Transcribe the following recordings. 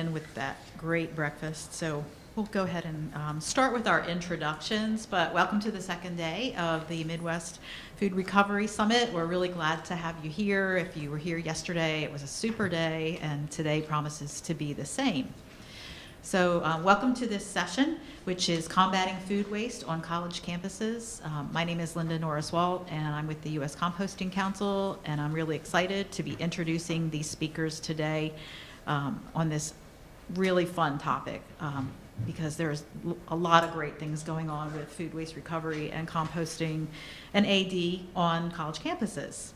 with that great breakfast. So we'll go ahead and start with our introductions, but welcome to the second day of the Midwest Food Recovery Summit. We're really glad to have you here. If you were here yesterday, it was a super day, and today promises to be the same. So welcome to this session, which is Combating Food Waste on College Campuses. My name is Linda Norris-Waldt, and I'm with the U.S. Composting Council, and I'm really excited to be introducing these speakers today on this really fun topic because there's a lot of great things going on with food waste recovery and composting and AD on college campuses.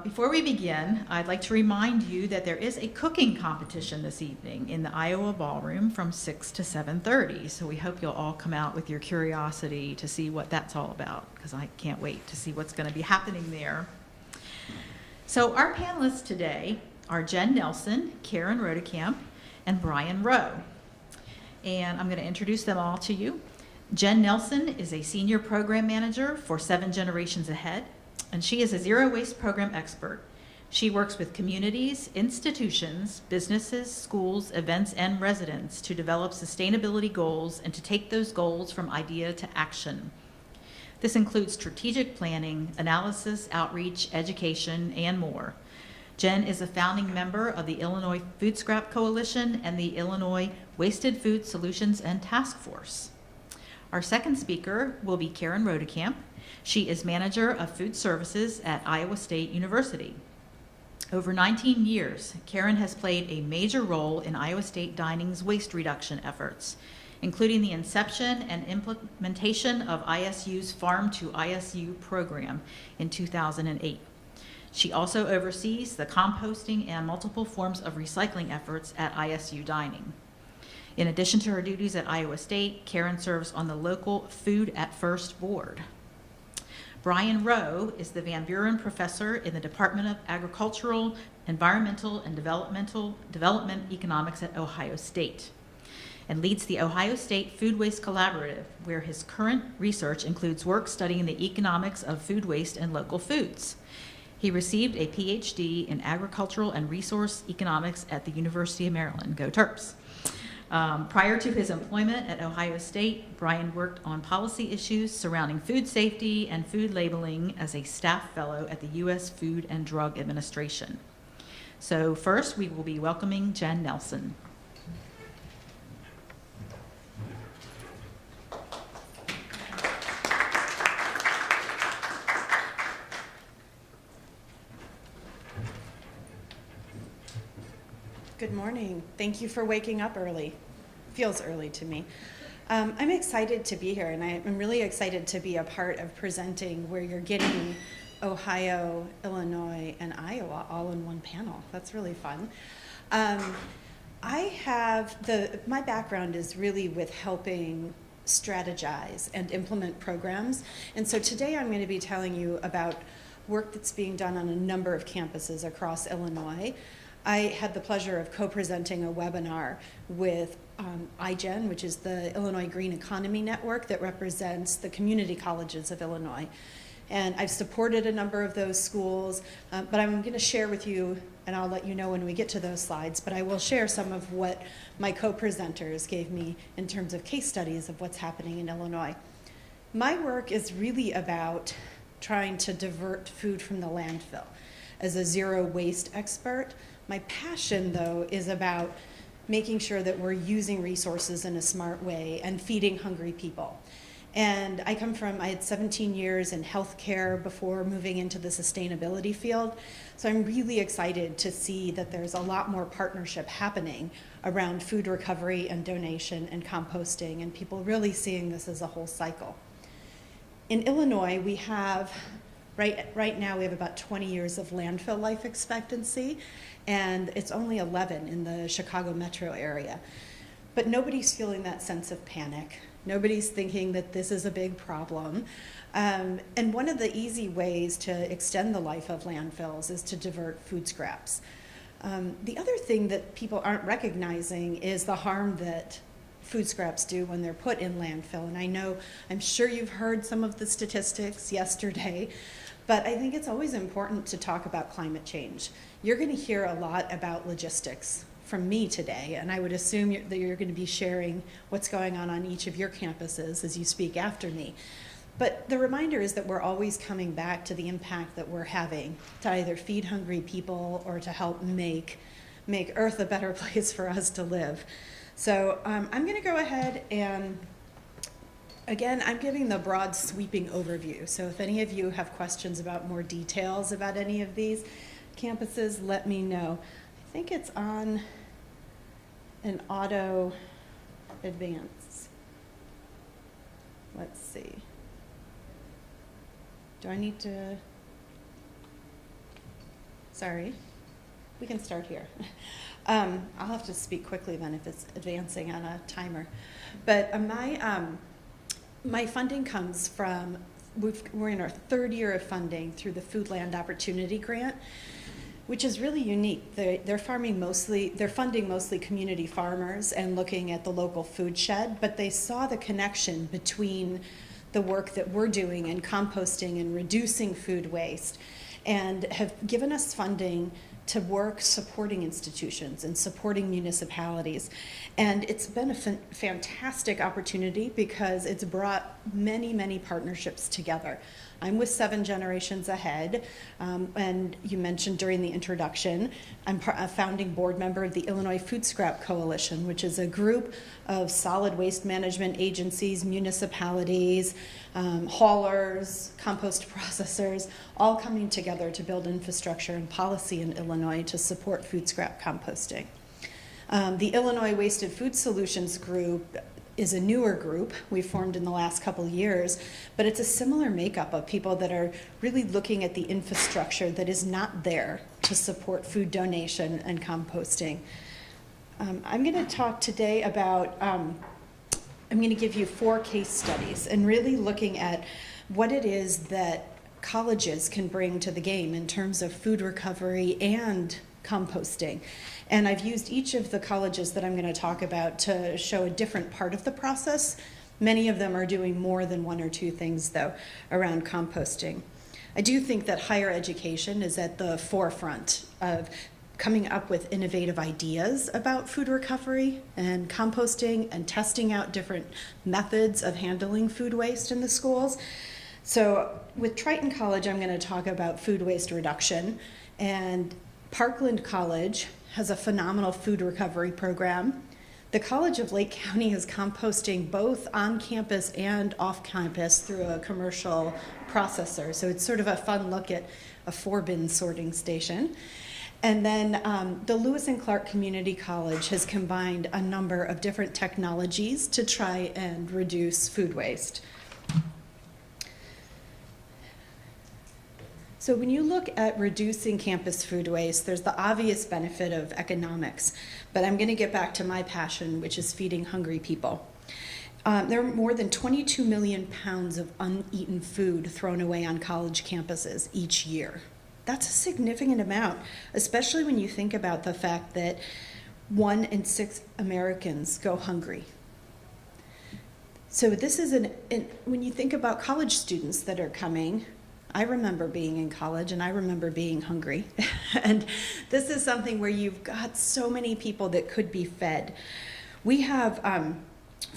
Before we begin, I'd like to remind you that there is a cooking competition this evening in the Iowa Ballroom from 6 to 7:30. So we hope you'll all come out with your curiosity to see what that's all about, because I can't wait to see what's going to be happening there. So our panelists today are Jen Nelson, Karen Rodekamp, and Brian Rowe. And I'm going to introduce them all to you. Jen Nelson is a senior program manager for 7 Generations Ahead, and she is a zero waste program expert. She works with communities, institutions, businesses, schools, events, and residents to develop sustainability goals and to take those goals from idea to action. This includes strategic planning, analysis, outreach, education, and more. Jen is a founding member of the Illinois Food Scrap Coalition and the Illinois Wasted Food Solutions and Task Force. Our second speaker will be Karen Rodekamp. She is manager of food services at Iowa State University. Over 19 years, Karen has played a major role in Iowa State Dining's waste reduction efforts, including the inception and implementation of ISU's Farm to ISU program in 2008. She also oversees the composting and multiple forms of recycling efforts at ISU Dining. In addition to her duties at Iowa State, Karen serves on the local Food at First board. Brian Rowe is the Van Buren Professor in the Department of Agricultural, Environmental, and Development Economics at Ohio State, and leads the Ohio State Food Waste Collaborative, where his current research includes work studying the economics of food waste and local foods. He received a PhD in Agricultural and Resource Economics at the University of Maryland. Go Terps. Prior to his employment at Ohio State, Brian worked on policy issues surrounding food safety and food labeling as a staff fellow at the U.S. Food and Drug Administration. So first, we will be welcoming Jen Nelson. Good morning. Thank you for waking up early. Feels early to me. I'm excited to be here, and I'm really excited to be a part of presenting where you're getting Ohio, Illinois, and Iowa all in one panel. That's really fun. My background is really with helping strategize and implement programs, and so today I'm going to be telling you about work that's being done on a number of campuses across Illinois. I had the pleasure of co-presenting a webinar with iGen, which is the Illinois Green Economy Network that represents the community colleges of Illinois. And I've supported a number of those schools, but I'm going to share with you, and I'll let you know when we get to those slides, but I will share some of what my co-presenters gave me in terms of case studies of what's happening in Illinois. My work is really about trying to divert food from the landfill. As a zero waste expert, my passion, though, is about making sure that we're using resources in a smart way and feeding hungry people. And I had 17 years in healthcare before moving into the sustainability field. So I'm really excited to see that there's a lot more partnership happening around food recovery and donation and composting, and people really seeing this as a whole cycle. In Illinois, we have Right now, we have about 20 years of landfill life expectancy, and it's only 11 in the Chicago metro area. But nobody's feeling that sense of panic. Nobody's thinking that this is a big problem. And one of the easy ways to extend the life of landfills is to divert food scraps. The other thing that people aren't recognizing is the harm that food scraps do when they're put in landfill. And I'm sure you've heard some of the statistics yesterday, But I think it's always important to talk about climate change. You're going to hear a lot about logistics from me today, and I would assume that you're going to be sharing what's going on each of your campuses as you speak after me. But the reminder is that we're always coming back to the impact that we're having to either feed hungry people or to help make Earth a better place for us to live. So I'm going to go ahead and, again, I'm giving the broad sweeping overview. So if any of you have questions about more details about any of these campuses, let me know. I think it's on an auto advance. Let's see. Do I need to? Sorry, we can start here. I'll have to speak quickly then if it's advancing on a timer. But my funding comes from, we're in our third year of funding through the Foodland Opportunity Grant, which is really unique. They're funding mostly community farmers and looking at the local food shed, but they saw the connection between the work that we're doing in composting and reducing food waste, and have given us funding to work supporting institutions and supporting municipalities. And it's been a fantastic opportunity because it's brought many, many partnerships together. I'm with 7 Generations Ahead, and you mentioned during the introduction, I'm a founding board member of the Illinois Food Scrap Coalition, which is a group of solid waste management agencies, municipalities, haulers, compost processors, all coming together to build infrastructure and policy in Illinois to support food scrap composting. The Illinois Wasted Food Solutions Group is a newer group we formed in the last couple years, but it's a similar makeup of people that are really looking at the infrastructure that is not there to support food donation and composting. I'm going to talk today about, I'm going to give you 4 case studies and really looking at what it is that colleges can bring to the game in terms of food recovery and composting. And I've used each of the colleges that I'm going to talk about to show a different part of the process. Many of them are doing more than 1 or 2 things, though, around composting. I do think that higher education is at the forefront of coming up with innovative ideas about food recovery and composting and testing out different methods of handling food waste in the schools. So with Triton College, I'm going to talk about food waste reduction, and Parkland College has a phenomenal food recovery program. The College of Lake County is composting both on campus and off campus through a commercial processor. So it's sort of a fun look at a 4-bin sorting station. And then the Lewis and Clark Community College has combined a number of different technologies to try and reduce food waste. So when you look at reducing campus food waste, there's the obvious benefit of economics, but I'm going to get back to my passion, which is feeding hungry people. There are more than 22 million pounds of uneaten food thrown away on college campuses each year. That's a significant amount, especially when you think about the fact that 1 in 6 Americans go hungry. So this is when you think about college students that are coming, I remember being in college and I remember being hungry. And this is something where you've got so many people that could be fed. We have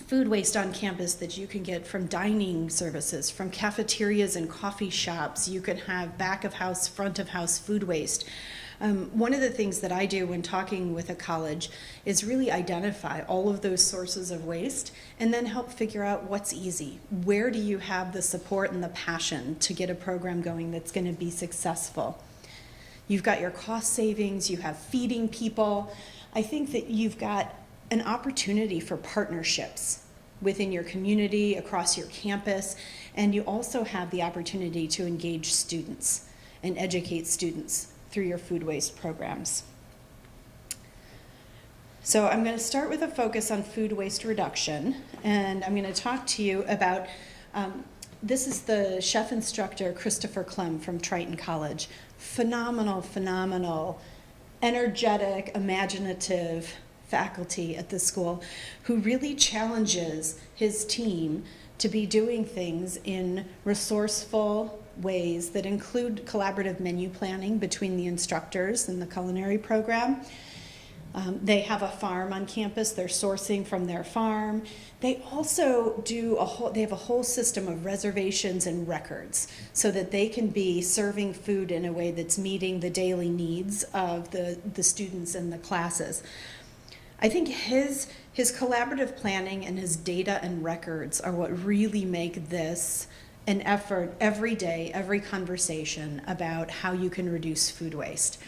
food waste on campus that you can get from dining services, from cafeterias and coffee shops. You can have back of house, front of house food waste. One of the things that I do when talking with a college is really identify all of those sources of waste and then help figure out what's easy. Where do you have the support and the passion to get a program going that's going to be successful? You've got your cost savings, you have feeding people. I think that you've got an opportunity for partnerships within your community, across your campus, and you also have the opportunity to engage students and educate students through your food waste programs. So I'm going to start with a focus on food waste reduction, and I'm going to talk to you about, this is the chef instructor, Christopher Clem from Triton College. Phenomenal, energetic, imaginative faculty at the school who really challenges his team to be doing things in resourceful, ways that include collaborative menu planning between the instructors in the culinary program. They have a farm on campus. They're sourcing from their farm. They also they have a whole system of reservations and records so that they can be serving food in a way that's meeting the daily needs of the students in the classes. I think his collaborative planning and his data and records are what really make this an effort every day, every conversation about how you can reduce food waste.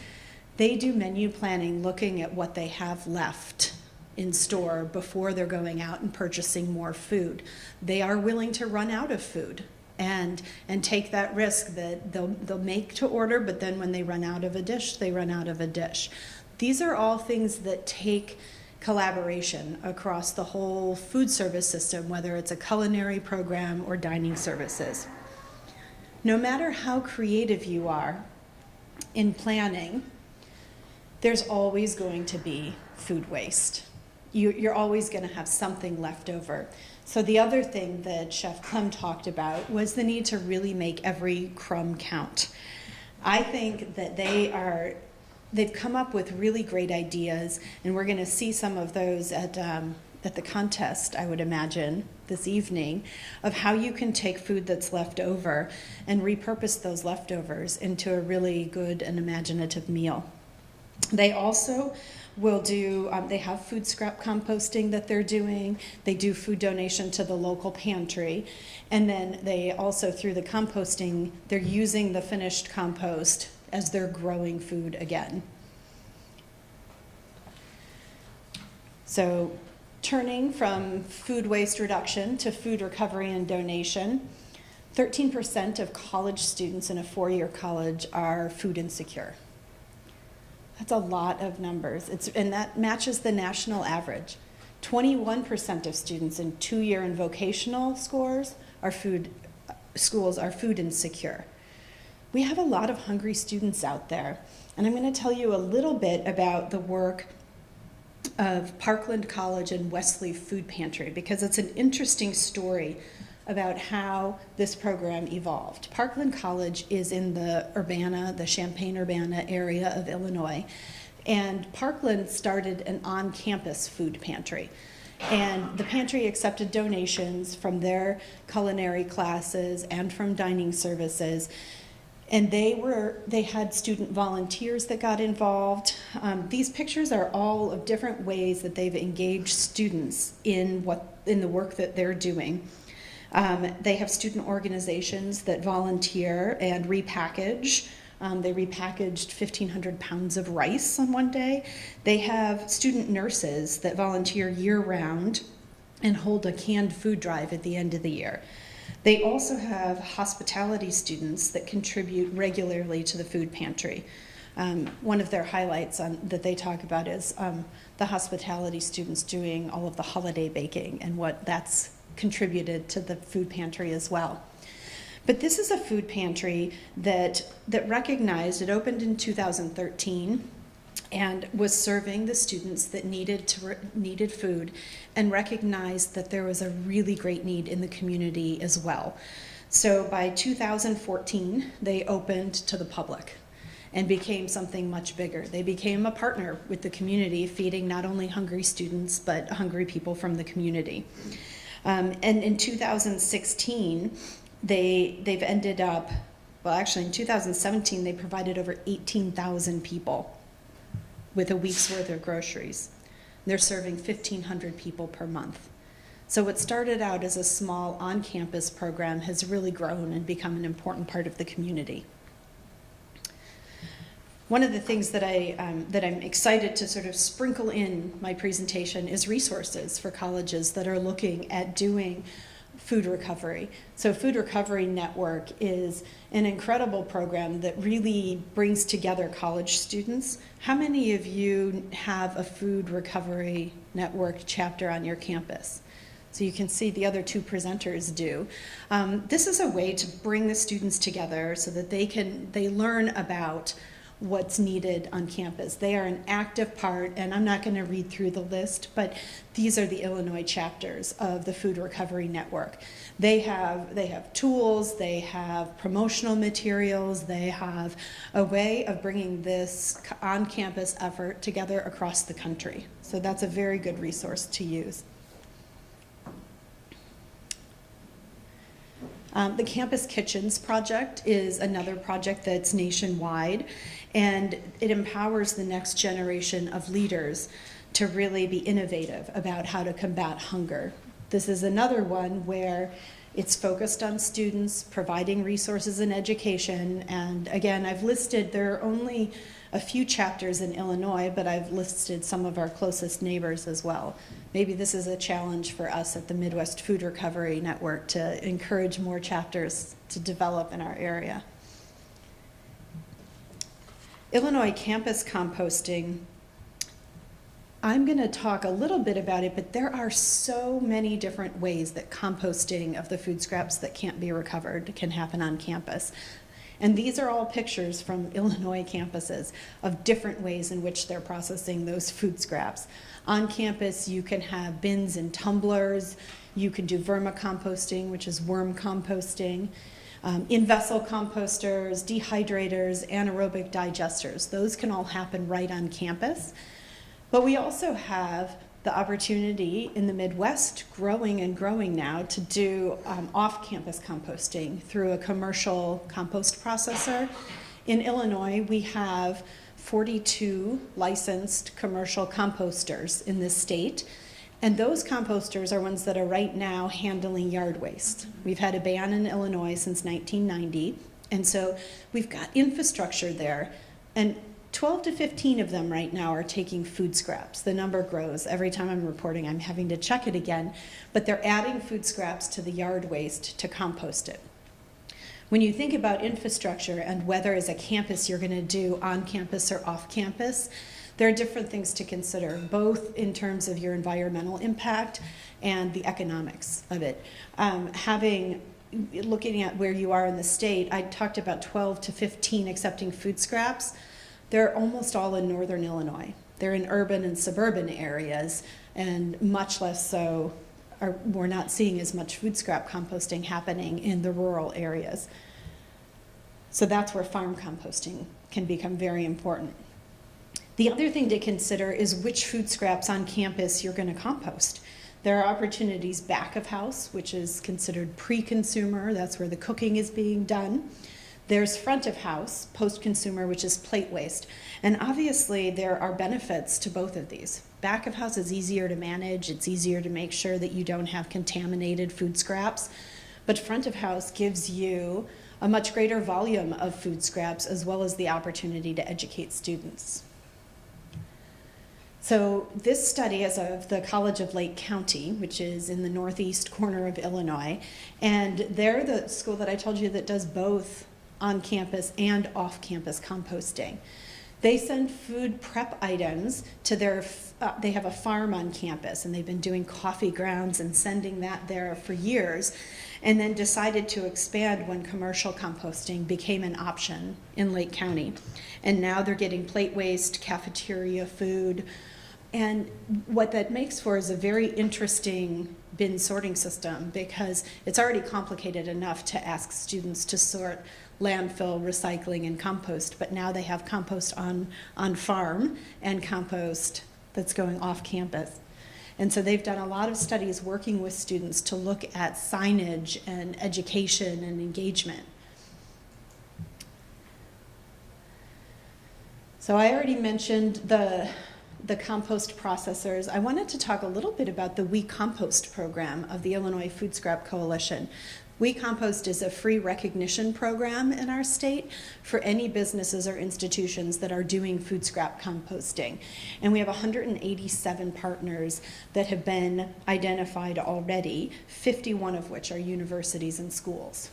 They do menu planning looking at what they have left in store before they're going out and purchasing more food. They are willing to run out of food and take that risk that they'll make to order, but then when they run out of a dish, they run out of a dish. These are all things that take collaboration across the whole food service system, whether it's a culinary program or dining services. No matter how creative you are in planning, there's always going to be food waste. You're always going to have something left over. So the other thing that Chef Clem talked about was the need to really make every crumb count. I think that they've come up with really great ideas, and we're going to see some of those at the contest, I would imagine, this evening, of how you can take food that's left over and repurpose those leftovers into a really good and imaginative meal. They also will do, they have food scrap composting that they're doing. They do food donation to the local pantry. And then they also, through the composting, they're using the finished compost as they're growing food again. So turning from food waste reduction to food recovery and donation, 13% of college students in a four-year college are food insecure. That's a lot of numbers, and that matches the national average. 21% of students in two-year and vocational schools are food insecure. We have a lot of hungry students out there, and I'm going to tell you a little bit about the work of Parkland College and Wesley Food Pantry, because it's an interesting story about how this program evolved. Parkland College is in the Champaign-Urbana area of Illinois, and Parkland started an on-campus food pantry. And the pantry accepted donations from their culinary classes and from dining services. And they had student volunteers that got involved. These pictures are all of different ways that they've engaged students in the work that they're doing. They have student organizations that volunteer and repackage. They repackaged 1,500 pounds of rice on one day. They have student nurses that volunteer year-round and hold a canned food drive at the end of the year. They also have hospitality students that contribute regularly to the food pantry. One of their highlights that they talk about is the hospitality students doing all of the holiday baking and what that's contributed to the food pantry as well. But this is a food pantry that recognized, it opened in 2013 and was serving the students that needed food, and recognized that there was a really great need in the community as well. So by 2014, they opened to the public and became something much bigger. They became a partner with the community, feeding not only hungry students, but hungry people from the community. And in 2016, they've ended up, well, actually in 2017, they provided over 18,000 people with a week's worth of groceries. They're serving 1,500 people per month. So what started out as a small on-campus program has really grown and become an important part of the community. One of the things that I'm excited to sort of sprinkle in my presentation is resources for colleges that are looking at doing food recovery. So Food Recovery Network is an incredible program that really brings together college students. How many of you have a Food Recovery Network chapter on your campus? So you can see the other two presenters do. This is a way to bring the students together so that they learn about what's needed on campus. They are an active part, and I'm not going to read through the list, but these are the Illinois chapters of the Food Recovery Network. They have tools, they have promotional materials, they have a way of bringing this on-campus effort together across the country. So that's a very good resource to use. The Campus Kitchens project is another project that's nationwide, and it empowers the next generation of leaders to really be innovative about how to combat hunger. This is another one where it's focused on students, providing resources and education, and again, I've listed, there are only a few chapters in Illinois, but I've listed some of our closest neighbors as well. Maybe this is a challenge for us at the Midwest Food Recovery Network to encourage more chapters to develop in our area. Illinois campus composting, I'm going to talk a little bit about it, but there are so many different ways that composting of the food scraps that can't be recovered can happen on campus. And these are all pictures from Illinois campuses of different ways in which they're processing those food scraps. On campus, you can have bins and tumblers. You can do vermicomposting, which is worm composting. In-vessel composters, dehydrators, anaerobic digesters. Those can all happen right on campus. But we also have the opportunity in the Midwest, growing and growing now, to do off-campus composting through a commercial compost processor. In Illinois, we have 42 licensed commercial composters in this state, and those composters are ones that are right now handling yard waste. We've had a ban in Illinois since 1990, and so we've got infrastructure there, and 12 to 15 of them right now are taking food scraps. The number grows. Every time I'm reporting, I'm having to check it again, but they're adding food scraps to the yard waste to compost it. When you think about infrastructure and whether as a campus you're going to do on campus or off campus, there are different things to consider, both in terms of your environmental impact and the economics of it. Looking at where you are in the state, I talked about 12 to 15 accepting food scraps. They're almost all in northern Illinois. They're in urban and suburban areas, and much less so, we're not seeing as much food scrap composting happening in the rural areas. So that's where farm composting can become very important. The other thing to consider is which food scraps on campus you're going to compost. There are opportunities back of house, which is considered pre-consumer. That's where the cooking is being done. There's front of house, post-consumer, which is plate waste. And obviously there are benefits to both of these. Back of house is easier to manage. It's easier to make sure that you don't have contaminated food scraps. But front of house gives you a much greater volume of food scraps, as well as the opportunity to educate students. So this study is of the College of Lake County, which is in the northeast corner of Illinois. And they're the school that I told you that does both on-campus and off-campus composting. They send food prep items to they have a farm on campus, and they've been doing coffee grounds and sending that there for years, and then decided to expand when commercial composting became an option in Lake County. And now they're getting plate waste, cafeteria food, and what that makes for is a very interesting bin sorting system, because it's already complicated enough to ask students to sort landfill, recycling, and compost, but now they have compost on farm and compost that's going off campus. And so they've done a lot of studies working with students to look at signage and education and engagement. So I already mentioned the compost processors. I wanted to talk a little bit about the We Compost program of the Illinois Food Scrap Coalition. We Compost is a free recognition program in our state for any businesses or institutions that are doing food scrap composting. And we have 187 partners that have been identified already, 51 of which are universities and schools.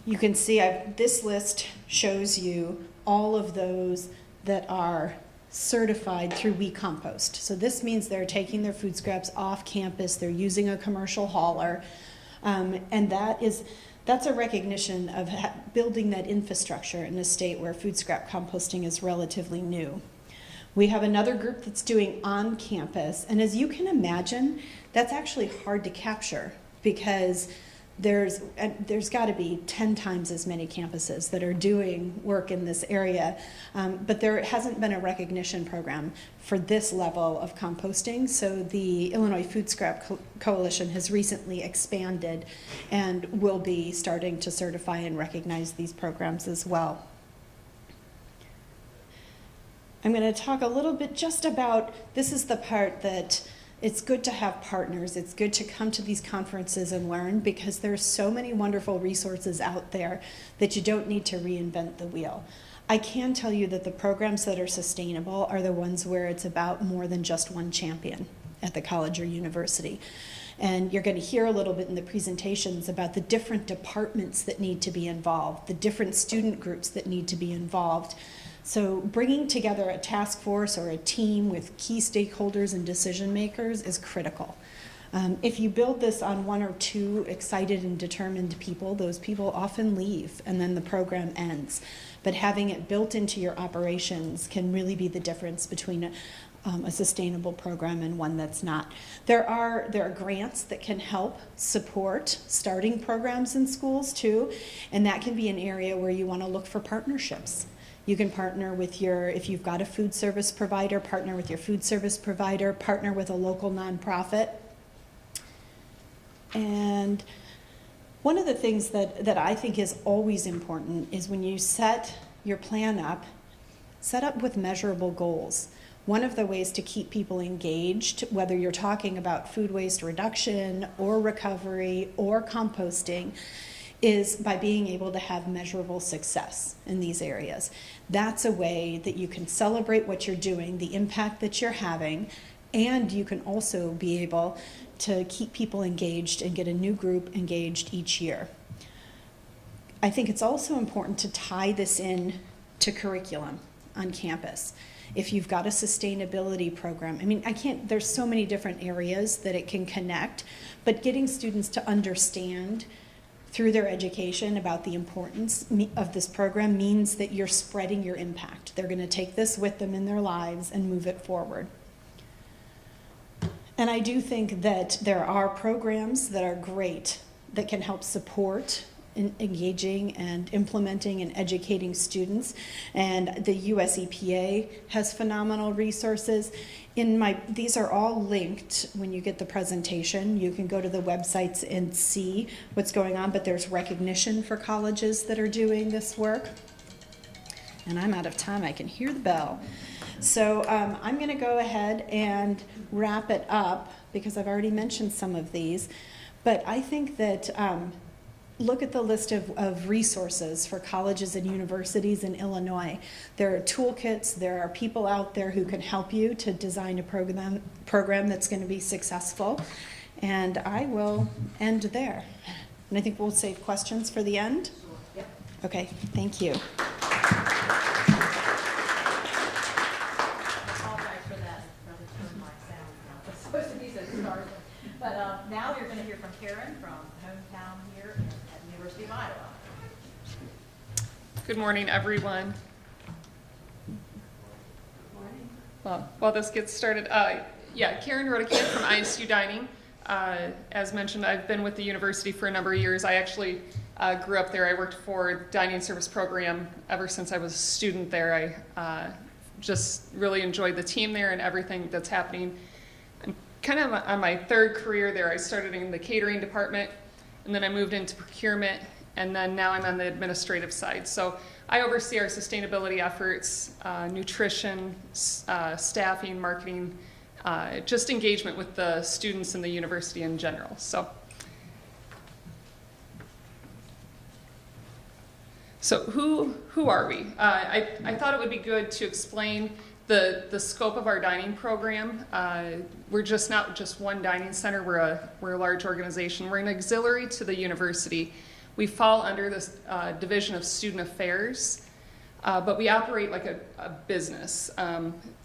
You can see this list shows you all of those that are certified through We Compost. So this means they're taking their food scraps off campus, they're using a commercial hauler, and That's a recognition of building that infrastructure in a state where food scrap composting is relatively new. We have another group that's doing on campus, and as you can imagine, that's actually hard to capture because there's got to be 10 times as many campuses that are doing work in this area, but there hasn't been a recognition program for this level of composting. So the Illinois Food Scrap Coalition has recently expanded and will be starting to certify and recognize these programs as well. I'm going to talk a little bit just about, this is the part that it's good to have partners. It's good to come to these conferences and learn because there's so many wonderful resources out there that you don't need to reinvent the wheel. I can tell you that the programs that are sustainable are the ones where it's about more than just one champion at the college or university. And you're going to hear a little bit in the presentations about the different departments that need to be involved, the different student groups that need to be involved. So bringing together a task force or a team with key stakeholders and decision makers is critical. If you build this on one or two excited and determined people, those people often leave and then the program ends. But having it built into your operations can really be the difference between a sustainable program and one that's not. There are grants that can help support starting programs in schools too, and that can be an area where you want to look for partnerships. You can partner with if you've got a food service provider, partner with your food service provider, partner with a local nonprofit. And one of the things that I think is always important is when you set your plan up, set up with measurable goals. One of the ways to keep people engaged, whether you're talking about food waste reduction or recovery or composting, is by being able to have measurable success in these areas. That's a way that you can celebrate what you're doing, the impact that you're having, and you can also be able to keep people engaged and get a new group engaged each year. I think it's also important to tie this in to curriculum on campus. If you've got a sustainability program, there's so many different areas that it can connect, but getting students to understand through their education about the importance of this program means that you're spreading your impact. They're going to take this with them in their lives and move it forward. And I do think that there are programs that are great that can help support in engaging and implementing and educating students. And the US EPA has phenomenal resources. These are all linked when you get the presentation. You can go to the websites and see what's going on, but there's recognition for colleges that are doing this work. And I'm out of time, I can hear the bell. So I'm gonna go ahead and wrap it up because I've already mentioned some of these. But I think that look at the list of resources for colleges and universities in Illinois. There are toolkits, there are people out there who can help you to design a program that's going to be successful. And I will end there. And I think we'll save questions for the end. Yep. Okay, thank you. But now you're going to hear from Karen from hometown here at University of Iowa. Good morning, everyone. Good morning. Well, while this gets started, Karen Rodekamp from ISU Dining. As mentioned, I've been with the university for a number of years. I actually grew up there. I worked for the dining service program ever since I was a student there. I just really enjoyed the team there and everything that's happening. Kind of on my third career there, I started in the catering department, and then I moved into procurement, and then now I'm on the administrative side. So I oversee our sustainability efforts, nutrition, staffing, marketing, just engagement with the students and the university in general. So who are we? I thought it would be good to explain the scope of our dining program. We're just not just one dining center, we're a large organization. We're an auxiliary to the university. We fall under this Division of Student Affairs, but we operate like a business.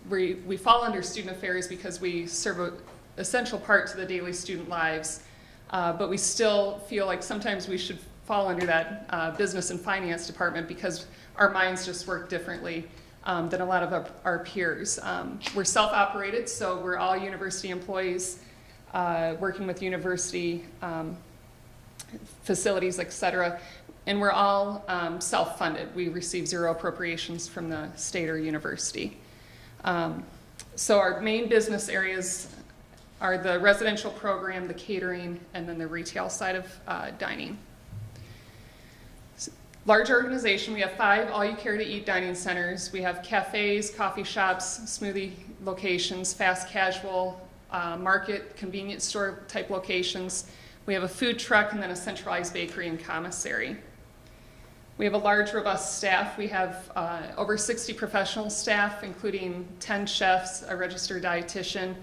We fall under Student Affairs because we serve an essential part to the daily student lives, but we still feel like sometimes we should fall under that business and finance department because our minds just work differently than a lot of our peers. We're self-operated, so we're all university employees working with university facilities, et cetera, and we're all self-funded. We receive zero appropriations from the state or university. So our main business areas are the residential program, the catering, and then the retail side of dining. Large organization, we have 5 all-you-care-to-eat dining centers. We have cafes, coffee shops, smoothie locations, fast casual, market, convenience store type locations. We have a food truck and then a centralized bakery and commissary. We have a large, robust staff. We have over 60 professional staff, including 10 chefs, a registered dietitian.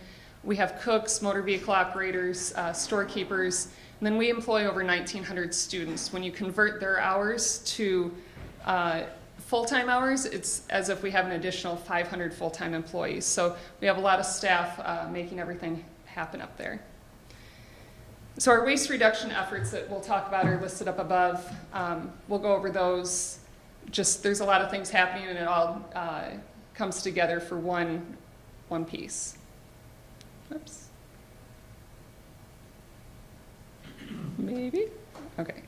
We have cooks, motor vehicle operators, storekeepers, and then we employ over 1,900 students. When you convert their hours to full-time hours, it's as if we have an additional 500 full-time employees. So we have a lot of staff making everything happen up there. So our waste reduction efforts that we'll talk about are listed up above. We'll go over those. Just there's a lot of things happening and it all comes together for one piece. Oops. Maybe? Okay,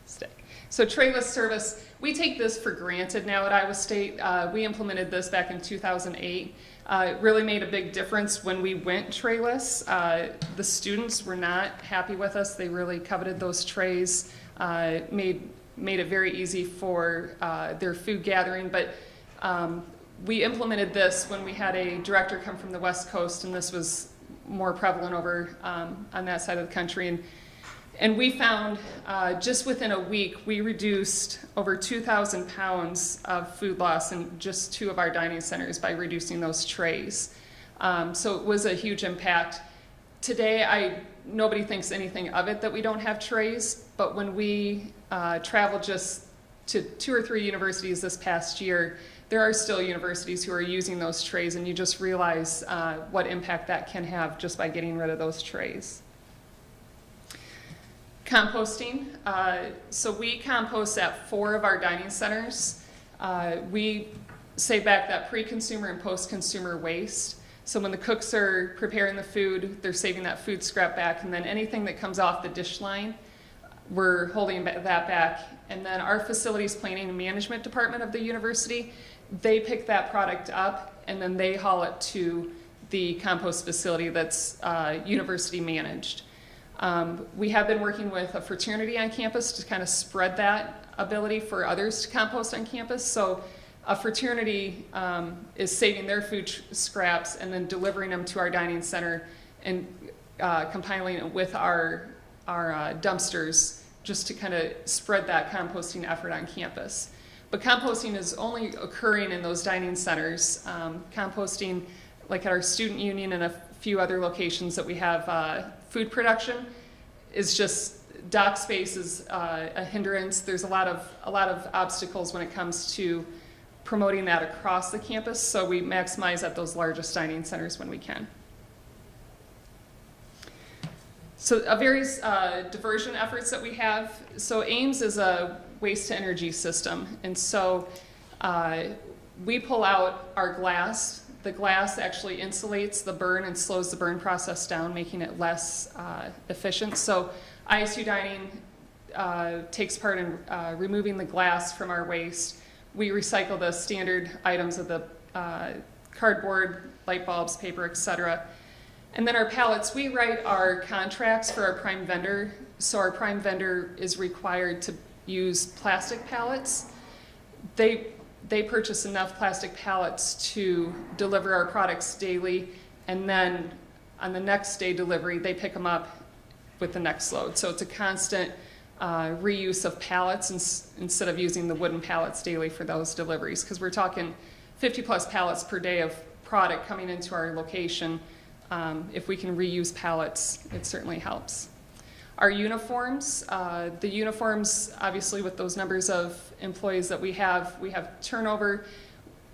stay. So trayless service, we take this for granted now at Iowa State. We implemented this back in 2008. It really made a big difference when we went trayless. The students were not happy with us. They really coveted those trays, made it very easy for their food gathering. But we implemented this when we had a director come from the West Coast, and this was more prevalent over on that side of the country. And we found just within a week, we reduced over 2,000 pounds of food loss in just 2 of our dining centers by reducing those trays. So it was a huge impact. Today, nobody thinks anything of it that we don't have trays, but when we traveled just to 2 or 3 universities this past year, there are still universities who are using those trays, and you just realize what impact that can have just by getting rid of those trays. Composting. So we compost at 4 of our dining centers. We save back that pre-consumer and post-consumer waste. So when the cooks are preparing the food, they're saving that food scrap back, and then anything that comes off the dish line, we're holding that back. And then our facilities planning and management department of the university, they pick that product up, and then they haul it to the compost facility that's university managed. We have been working with a fraternity on campus to kind of spread that ability for others to compost on campus. So a fraternity is saving their food scraps and then delivering them to our dining center and compiling it with our dumpsters just to kind of spread that composting effort on campus. But composting is only occurring in those dining centers. Composting, like at our student union and a few other locations that we have food production, is just dock space is a hindrance. There's a lot of obstacles when it comes to promoting that across the campus, so we maximize at those largest dining centers when we can. So various diversion efforts that we have. So AIMS is a waste to energy system, and so we pull out our glass. The glass actually insulates the burn and slows the burn process down, making it less efficient. So ISU Dining takes part in removing the glass from our waste. We recycle the standard items of the cardboard, light bulbs, paper, etc. And then our pallets, we write our contracts for our prime vendor. So our prime vendor is required to use plastic pallets. They purchase enough plastic pallets to deliver our products daily, and then on the next day delivery, they pick them up with the next load. So it's a constant reuse of pallets instead of using the wooden pallets daily for those deliveries, because we're talking 50 plus pallets per day of product coming into our location. If we can reuse pallets, it certainly helps. Our uniforms, the uniforms, obviously with those numbers of employees that we have turnover.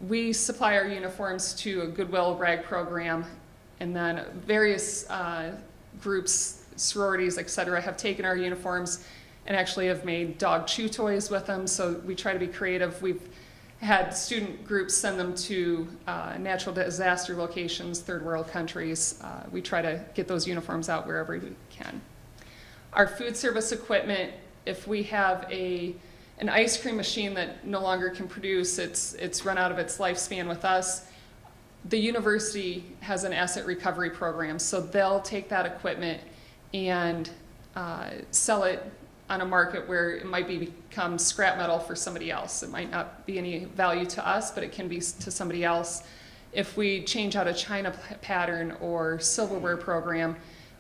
We supply our uniforms to a Goodwill rag program, and then various groups, sororities, etc., have taken our uniforms and actually have made dog chew toys with them. So we try to be creative. We've had student groups send them to natural disaster locations, third world countries. We try to get those uniforms out wherever we can. Our food service equipment, if we have an ice cream machine that no longer can produce, it's run out of its lifespan with us, the university has an asset recovery program. So they'll take that equipment and sell it on a market where it might become scrap metal for somebody else. It might not be any value to us, but it can be to somebody else. If we change out a china pattern or silverware program,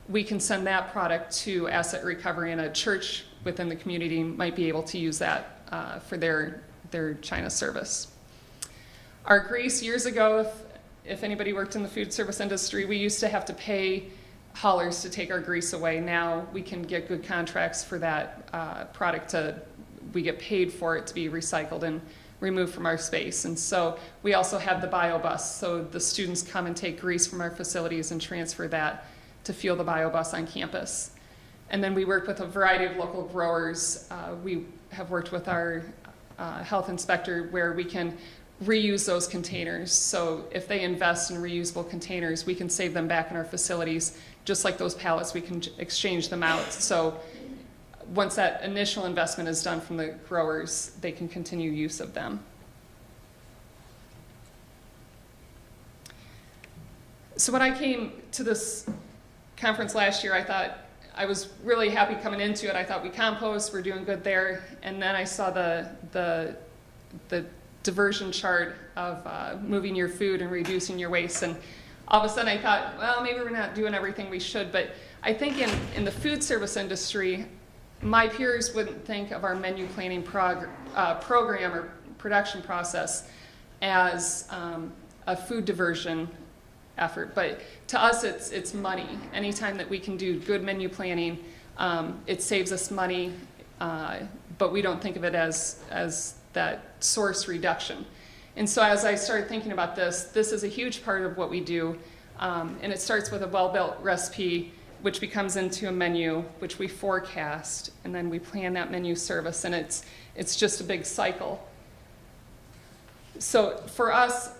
we can send that product to asset recovery, and a church within the community might be able to use that for their china service. Our grease, years ago, if anybody worked in the food service industry, we used to have to pay haulers to take our grease away. Now we can get good contracts for that product we get paid for it to be recycled and removed from our space. And so we also have the bio bus. So the students come and take grease from our facilities and transfer that to fuel the bio bus on campus. And then we work with a variety of local growers. We have worked with our health inspector where we can reuse those containers. So if they invest in reusable containers, we can save them back in our facilities. Just like those pallets, we can exchange them out. So once that initial investment is done from the growers, they can continue use of them. So when I came to this conference last year, I thought I was really happy coming into it. I thought we compost, we're doing good there. And then I saw the diversion chart of moving your food and reducing your waste. And all of a sudden I thought, well, maybe we're not doing everything we should. But I think in the food service industry, my peers wouldn't think of our menu planning program or production process as a food diversion effort. But to us, it's money. Anytime that we can do good menu planning, it saves us money, but we don't think of it as that source reduction. And so as I started thinking about this is a huge part of what we do. And it starts with a well-built recipe, which becomes into a menu, which we forecast, and then we plan that menu service, and it's just a big cycle. So for us,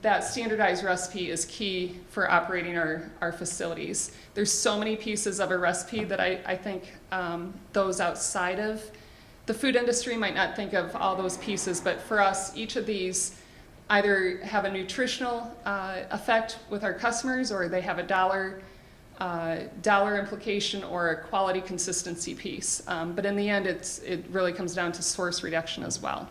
that standardized recipe is key for operating our facilities. There's so many pieces of a recipe that I think those outside of the food industry might not think of all those pieces, but for us, each of these either have a nutritional effect with our customers, or they have a dollar implication or a quality consistency piece. But in the end, it really comes down to source reduction as well.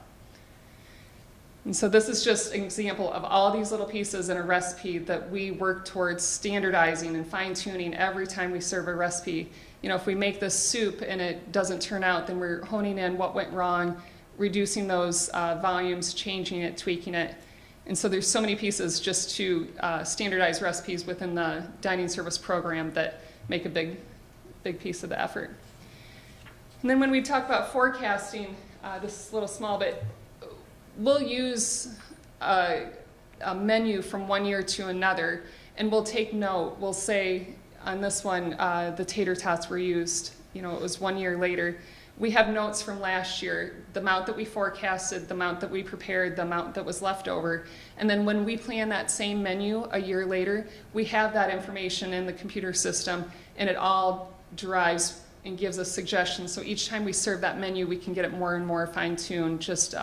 And so this is just an example of all these little pieces in a recipe that we work towards standardizing and fine-tuning every time we serve a recipe. You know, if we make this soup and it doesn't turn out, then we're honing in what went wrong, reducing those volumes, changing it, tweaking it. And so there's so many pieces just to standardize recipes within the dining service program that make a big piece of the effort. And then when we talk about forecasting, this is a little small, but we'll use a menu from one year to another, and we'll take note. We'll say on this one, the tater tots were used, it was 1 year later. We have notes from last year, the amount that we forecasted, the amount that we prepared, the amount that was left over. And then when we plan that same menu a year later, we have that information in the computer system, and it all derives and gives us suggestions. So each time we serve that menu, we can get it more and more fine-tuned. Just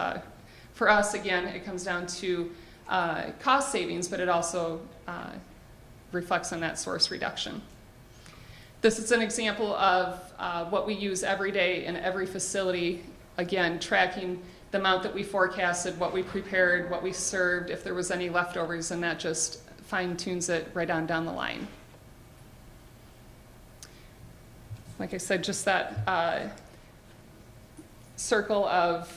for us, again, it comes down to cost savings, but it also reflects on that source reduction. This is an example of what we use every day in every facility. Again, tracking the amount that we forecasted, what we prepared, what we served, if there was any leftovers, and that just fine-tunes it right on down the line. Like I said, just that circle of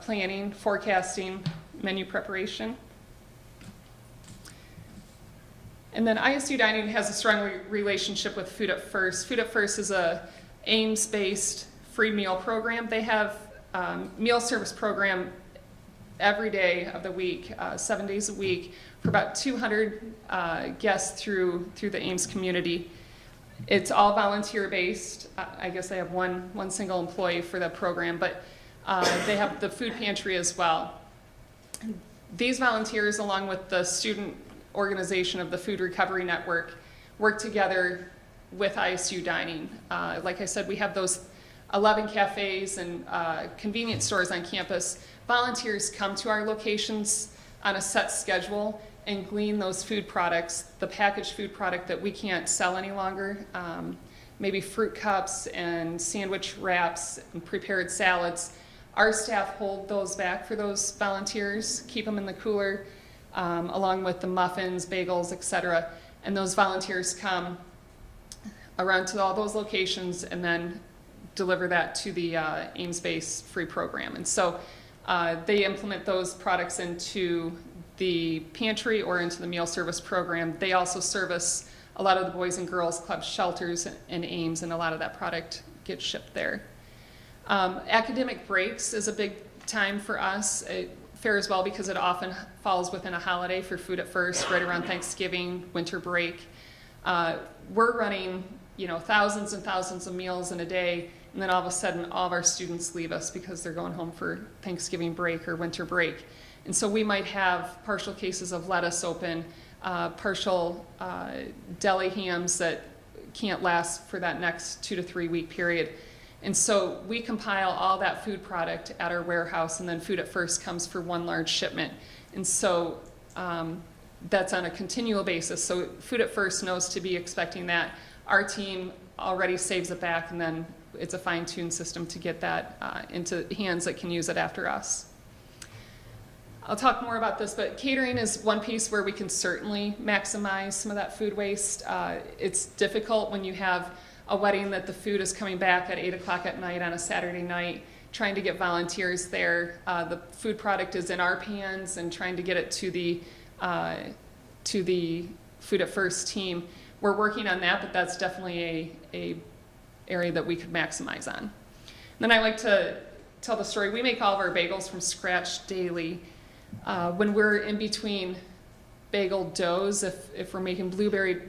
planning, forecasting, menu preparation. And then ISU Dining has a strong relationship with Food at First. Food at First is a Ames-based free meal program. They have meal service program every day of the week, 7 days a week, for about 200 guests through the Ames community. It's all volunteer-based. I guess they have one single employee for the program, but they have the food pantry as well. These volunteers, along with the student organization of the Food Recovery Network, work together with ISU Dining. Like I said, we have those 11 cafes and convenience stores on campus. Volunteers come to our locations on a set schedule and glean those food products, the packaged food product that we can't sell any longer, maybe fruit cups and sandwich wraps and prepared salads. Our staff hold those back for those volunteers, keep them in the cooler, along with the muffins, bagels, etc. And those volunteers come around to all those locations and then deliver that to the Ames-based free program. And so they implement those products into the pantry or into the meal service program. They also service a lot of the Boys and Girls Club shelters in Ames, and a lot of that product gets shipped there. Academic breaks is a big time for us. It fares well because it often falls within a holiday for Food at First, right around Thanksgiving, winter break. We're running, thousands and thousands of meals in a day, and then all of a sudden all of our students leave us because they're going home for Thanksgiving break or winter break. And so we might have partial cases of lettuce open, partial deli hams that can't last for that next 2 to 3 week period. And so we compile all that food product at our warehouse, and then Food at First comes for one large shipment. And so that's on a continual basis. So Food at First knows to be expecting that. Our team already saves it back, and then it's a fine-tuned system to get that into hands that can use it after us. I'll talk more about this, but catering is one piece where we can certainly maximize some of that food waste. It's difficult when you have a wedding that the food is coming back at 8 o'clock at night on a Saturday night, trying to get volunteers there. The food product is in our pans, and trying to get it to the Food at First team. We're working on that, but that's definitely a area that we could maximize on. And then I like to tell the story. We make all of our bagels from scratch daily. When we're in between bagel doughs, if we're making blueberry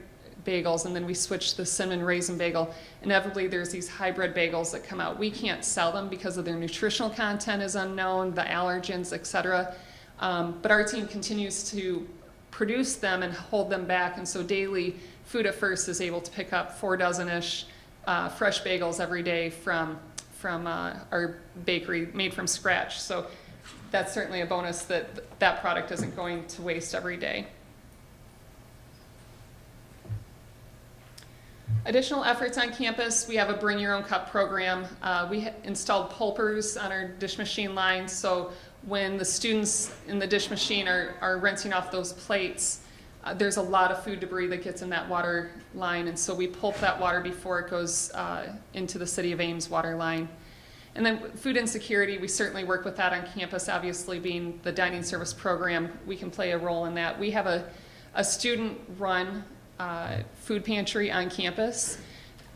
bagels and then we switch to the cinnamon raisin bagel, inevitably there's these hybrid bagels that come out. We can't sell them because of their nutritional content is unknown, the allergens, etc. But our team continues to produce them and hold them back, and so daily Food at First is able to pick up 4 dozen-ish fresh bagels every day from our bakery made from scratch. So that's certainly a bonus that that product isn't going to waste every day. Additional efforts on campus, we have a Bring Your Own Cup program. We installed pulpers on our dish machine line, so when the students in the dish machine are rinsing off those plates, there's a lot of food debris that gets in that water line, and so we pulp that water before it goes into the City of Ames water line. And then food insecurity, we certainly work with that on campus. Obviously, being the dining service program, we can play a role in that. We have a student-run food pantry on campus.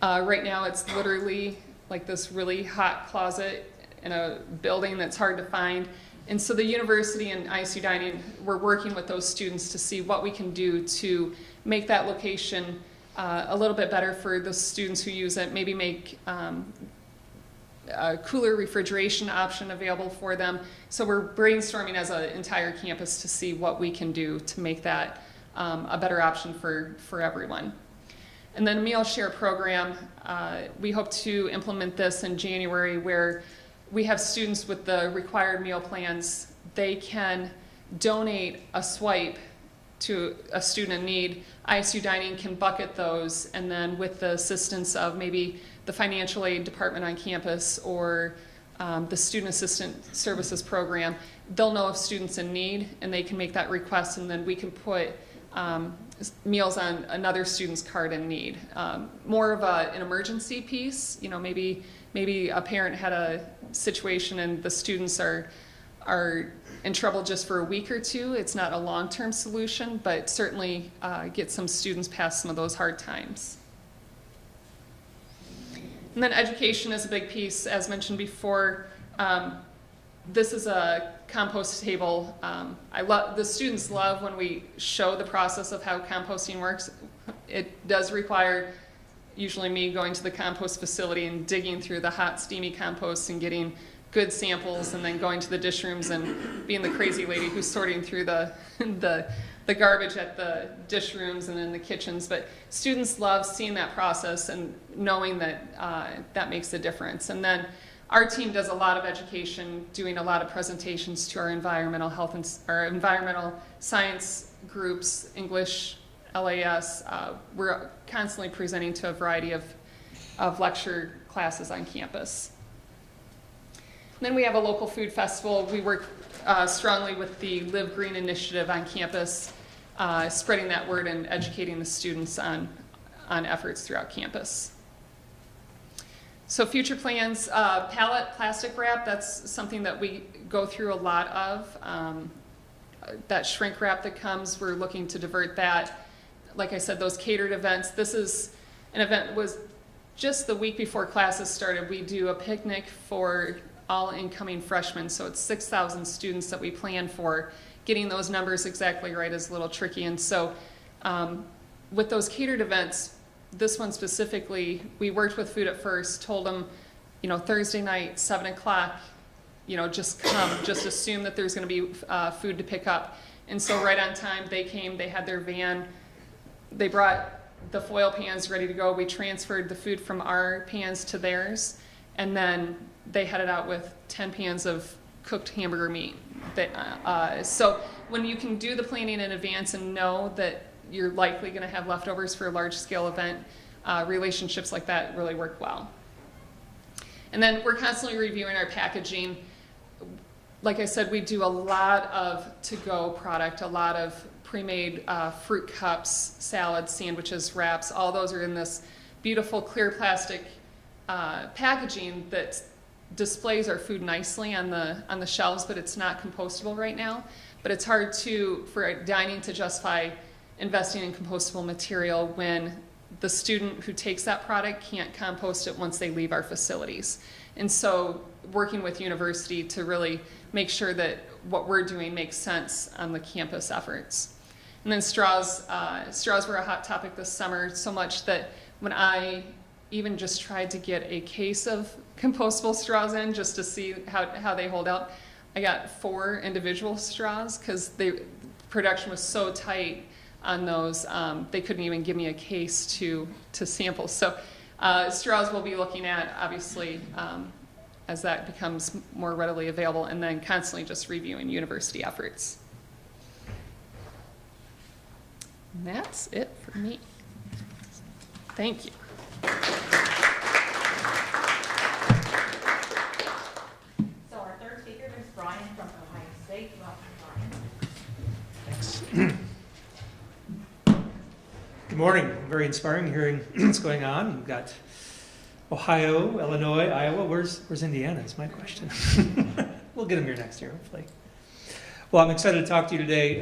Right now, it's literally like this really hot closet in a building that's hard to find. And so the university and ISU Dining, we're working with those students to see what we can do to make that location a little bit better for the students who use it, maybe make a cooler refrigeration option available for them. So we're brainstorming as an entire campus to see what we can do to make that a better option for everyone. And then a meal share program, we hope to implement this in January, where we have students with the required meal plans. They can donate a swipe to a student in need. ISU Dining can bucket those, and then with the assistance of maybe the financial aid department on campus or the student assistant services program, they'll know of students in need, and they can make that request, and then we can put meals on another student's card in need. More of an emergency piece, maybe a parent had a situation and the students are in trouble just for a week or two. It's not a long-term solution, but certainly get some students past some of those hard times. And then education is a big piece, as mentioned before. This is a compost table. The students love when we show the process of how composting works. It does require usually me going to the compost facility and digging through the hot, steamy compost and getting good samples, and then going to the dish rooms and being the crazy lady who's sorting through the garbage at the dish rooms and in the kitchens. But students love seeing that process and knowing that that makes a difference. And then our team does a lot of education, doing a lot of presentations to our environmental health and our environmental science groups, English, LAS. We're constantly presenting to a variety of lecture classes on campus. And then we have a local food festival. We work strongly with the Live Green initiative on campus, spreading that word and educating the students on efforts throughout campus. So future plans, pallet plastic wrap, that's something that we go through a lot of. That shrink wrap that comes, we're looking to divert that. Like I said, those catered events, this is an event that was just the week before classes started. We do a picnic for all incoming freshmen, so it's 6,000 students that we plan for. Getting those numbers exactly right is a little tricky, and so with those catered events, this one specifically, we worked with Food at First, told them, Thursday night, 7 o'clock, just come, just assume that there's gonna be food to pick up. And so right on time, they came, they had their van, they brought the foil pans ready to go. We transferred the food from our pans to theirs, and then they headed out with 10 pans of cooked hamburger meat. So when you can do the planning in advance and know that you're likely going to have leftovers for a large-scale event, relationships like that really work well. And then we're constantly reviewing our packaging. Like I said, we do a lot of to-go product, a lot of pre-made fruit cups, salads, sandwiches, wraps. All those are in this beautiful clear plastic packaging that displays our food nicely on the shelves, but it's not compostable right now. But it's hard for dining to justify investing in compostable material when the student who takes that product can't compost it once they leave our facilities. And so working with university to really make sure that what we're doing makes sense on the campus efforts. And then straws were a hot topic this summer, so much that when I even just tried to get a case of compostable straws in just to see how they hold out, I got 4 individual straws because the production was so tight on those, they couldn't even give me a case to sample. So straws we'll be looking at, obviously, as that becomes more readily available, and then constantly just reviewing university efforts. And that's it for me. Thank you. So our third speaker is Brian from Ohio State. Welcome, Brian. Thanks. Good morning. Very inspiring hearing what's going on. We've got Ohio, Illinois, Iowa. Where's Indiana is my question. We'll get them here next year, hopefully. Well, I'm excited to talk to you today.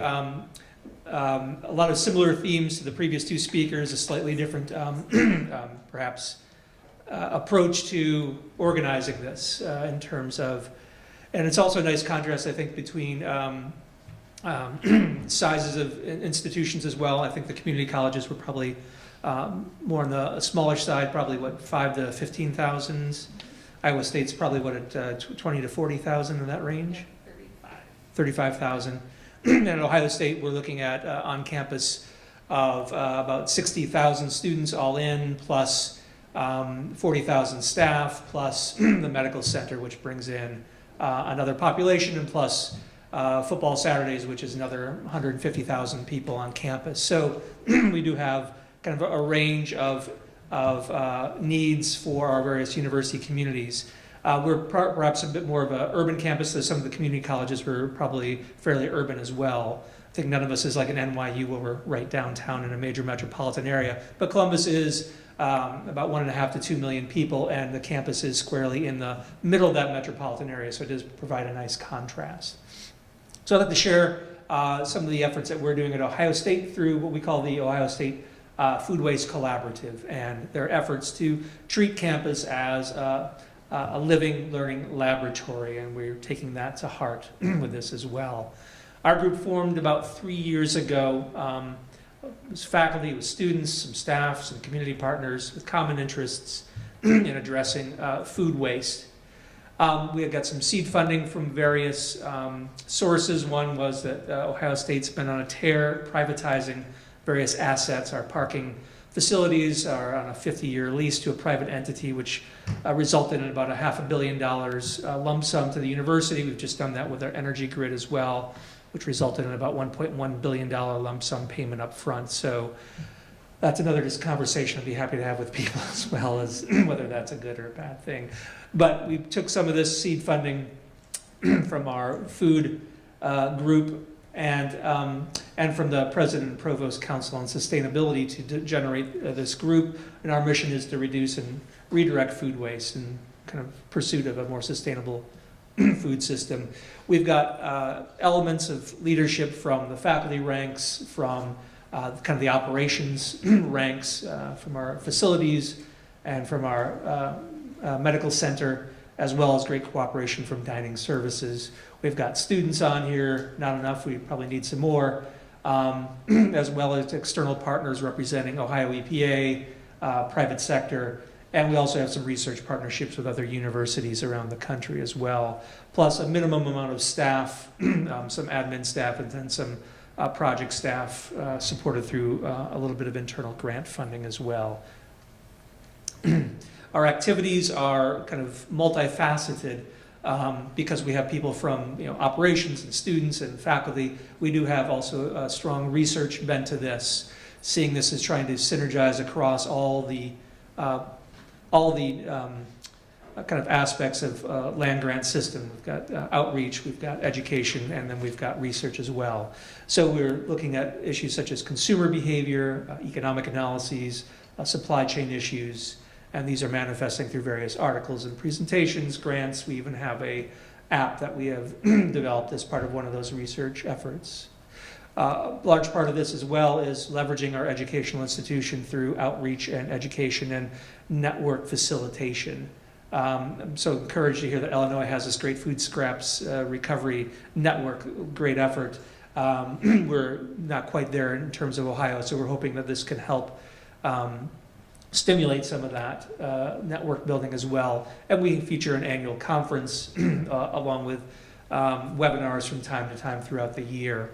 A lot of similar themes to the previous 2 speakers, a slightly different, perhaps, approach to organizing this in terms of, and it's also a nice contrast, I think, between sizes of institutions as well. I think the community colleges were probably more on the smaller side, probably 5 to 15,000. Iowa State's probably at 20 to 40,000 in that range. 35,000. And at Ohio State, we're looking at on campus of about 60,000 students all in, plus 40,000 staff, plus the medical center, which brings in another population, and plus football Saturdays, which is another 150,000 people on campus. So we do have kind of a range of needs for our various university communities. We're perhaps a bit more of an urban campus, though some of the community colleges were probably fairly urban as well. I think none of us is like an NYU where we're right downtown in a major metropolitan area. But Columbus is about 1.5 to 2 million people, and the campus is squarely in the middle of that metropolitan area, so it does provide a nice contrast. So I'd like to share some of the efforts that we're doing at Ohio State through what we call the Ohio State Food Waste Collaborative, and their efforts to treat campus as a living, learning laboratory, and we're taking that to heart with this as well. Our group formed about 3 years ago was faculty, with students, some staff, some community partners with common interests in addressing food waste. We had got some seed funding from various sources. One was that Ohio State's been on a tear privatizing various assets. Our parking facilities are on a 50-year lease to a private entity, which resulted in about $500 million lump sum to the university. We've just done that with our energy grid as well, which resulted in about $1.1 billion lump sum payment up front. So that's another just conversation I'd be happy to have with people, as well as whether that's a good or a bad thing. But we took some of this seed funding from our food group and from the President and Provost Council on Sustainability to generate this group. And our mission is to reduce and redirect food waste in kind of pursuit of a more sustainable food system. We've got elements of leadership from the faculty ranks, from kind of the operations ranks, from our facilities, and from our medical center, as well as great cooperation from dining services. We've got students on here, not enough, we probably need some more, as well as external partners representing Ohio EPA, private sector, and we also have some research partnerships with other universities around the country as well, plus a minimum amount of staff, some admin staff, and then some project staff supported through a little bit of internal grant funding as well. Our activities are kind of multifaceted because we have people from operations and students and faculty. We do have also a strong research bent to this, seeing this as trying to synergize across all the kind of aspects of land grant system. We've got outreach, we've got education, and then we've got research as well. So we're looking at issues such as consumer behavior, economic analyses, supply chain issues, and these are manifesting through various articles and presentations, grants. We even have a app that we have developed as part of one of those research efforts. A large part of this as well is leveraging our educational institution through outreach and education and network facilitation. I'm so encouraged to hear that Illinois has this great food scraps recovery network, great effort. We're not quite there in terms of Ohio, so we're hoping that this can help stimulate some of that network building as well. And we feature an annual conference along with webinars from time to time throughout the year.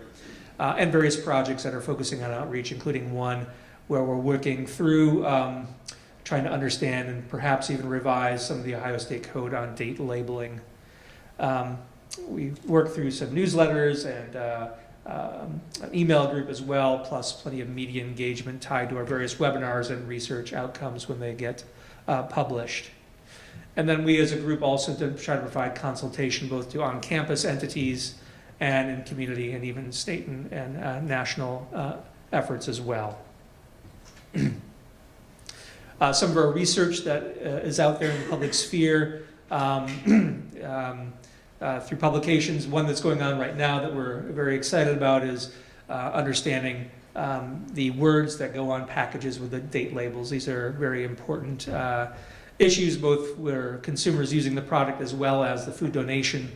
And various projects that are focusing on outreach, including one where we're working through trying to understand and perhaps even revise some of the Ohio State Code on date labeling. We worked through some newsletters and an email group as well, plus plenty of media engagement tied to our various webinars and research outcomes when they get published. And then we as a group also try to provide consultation both to on-campus entities and in community and even state and national efforts as well. Some of our research that is out there in the public sphere through publications. One that's going on right now that we're very excited about is understanding the words that go on packages with the date labels. These are very important issues, both where consumers using the product as well as the food donation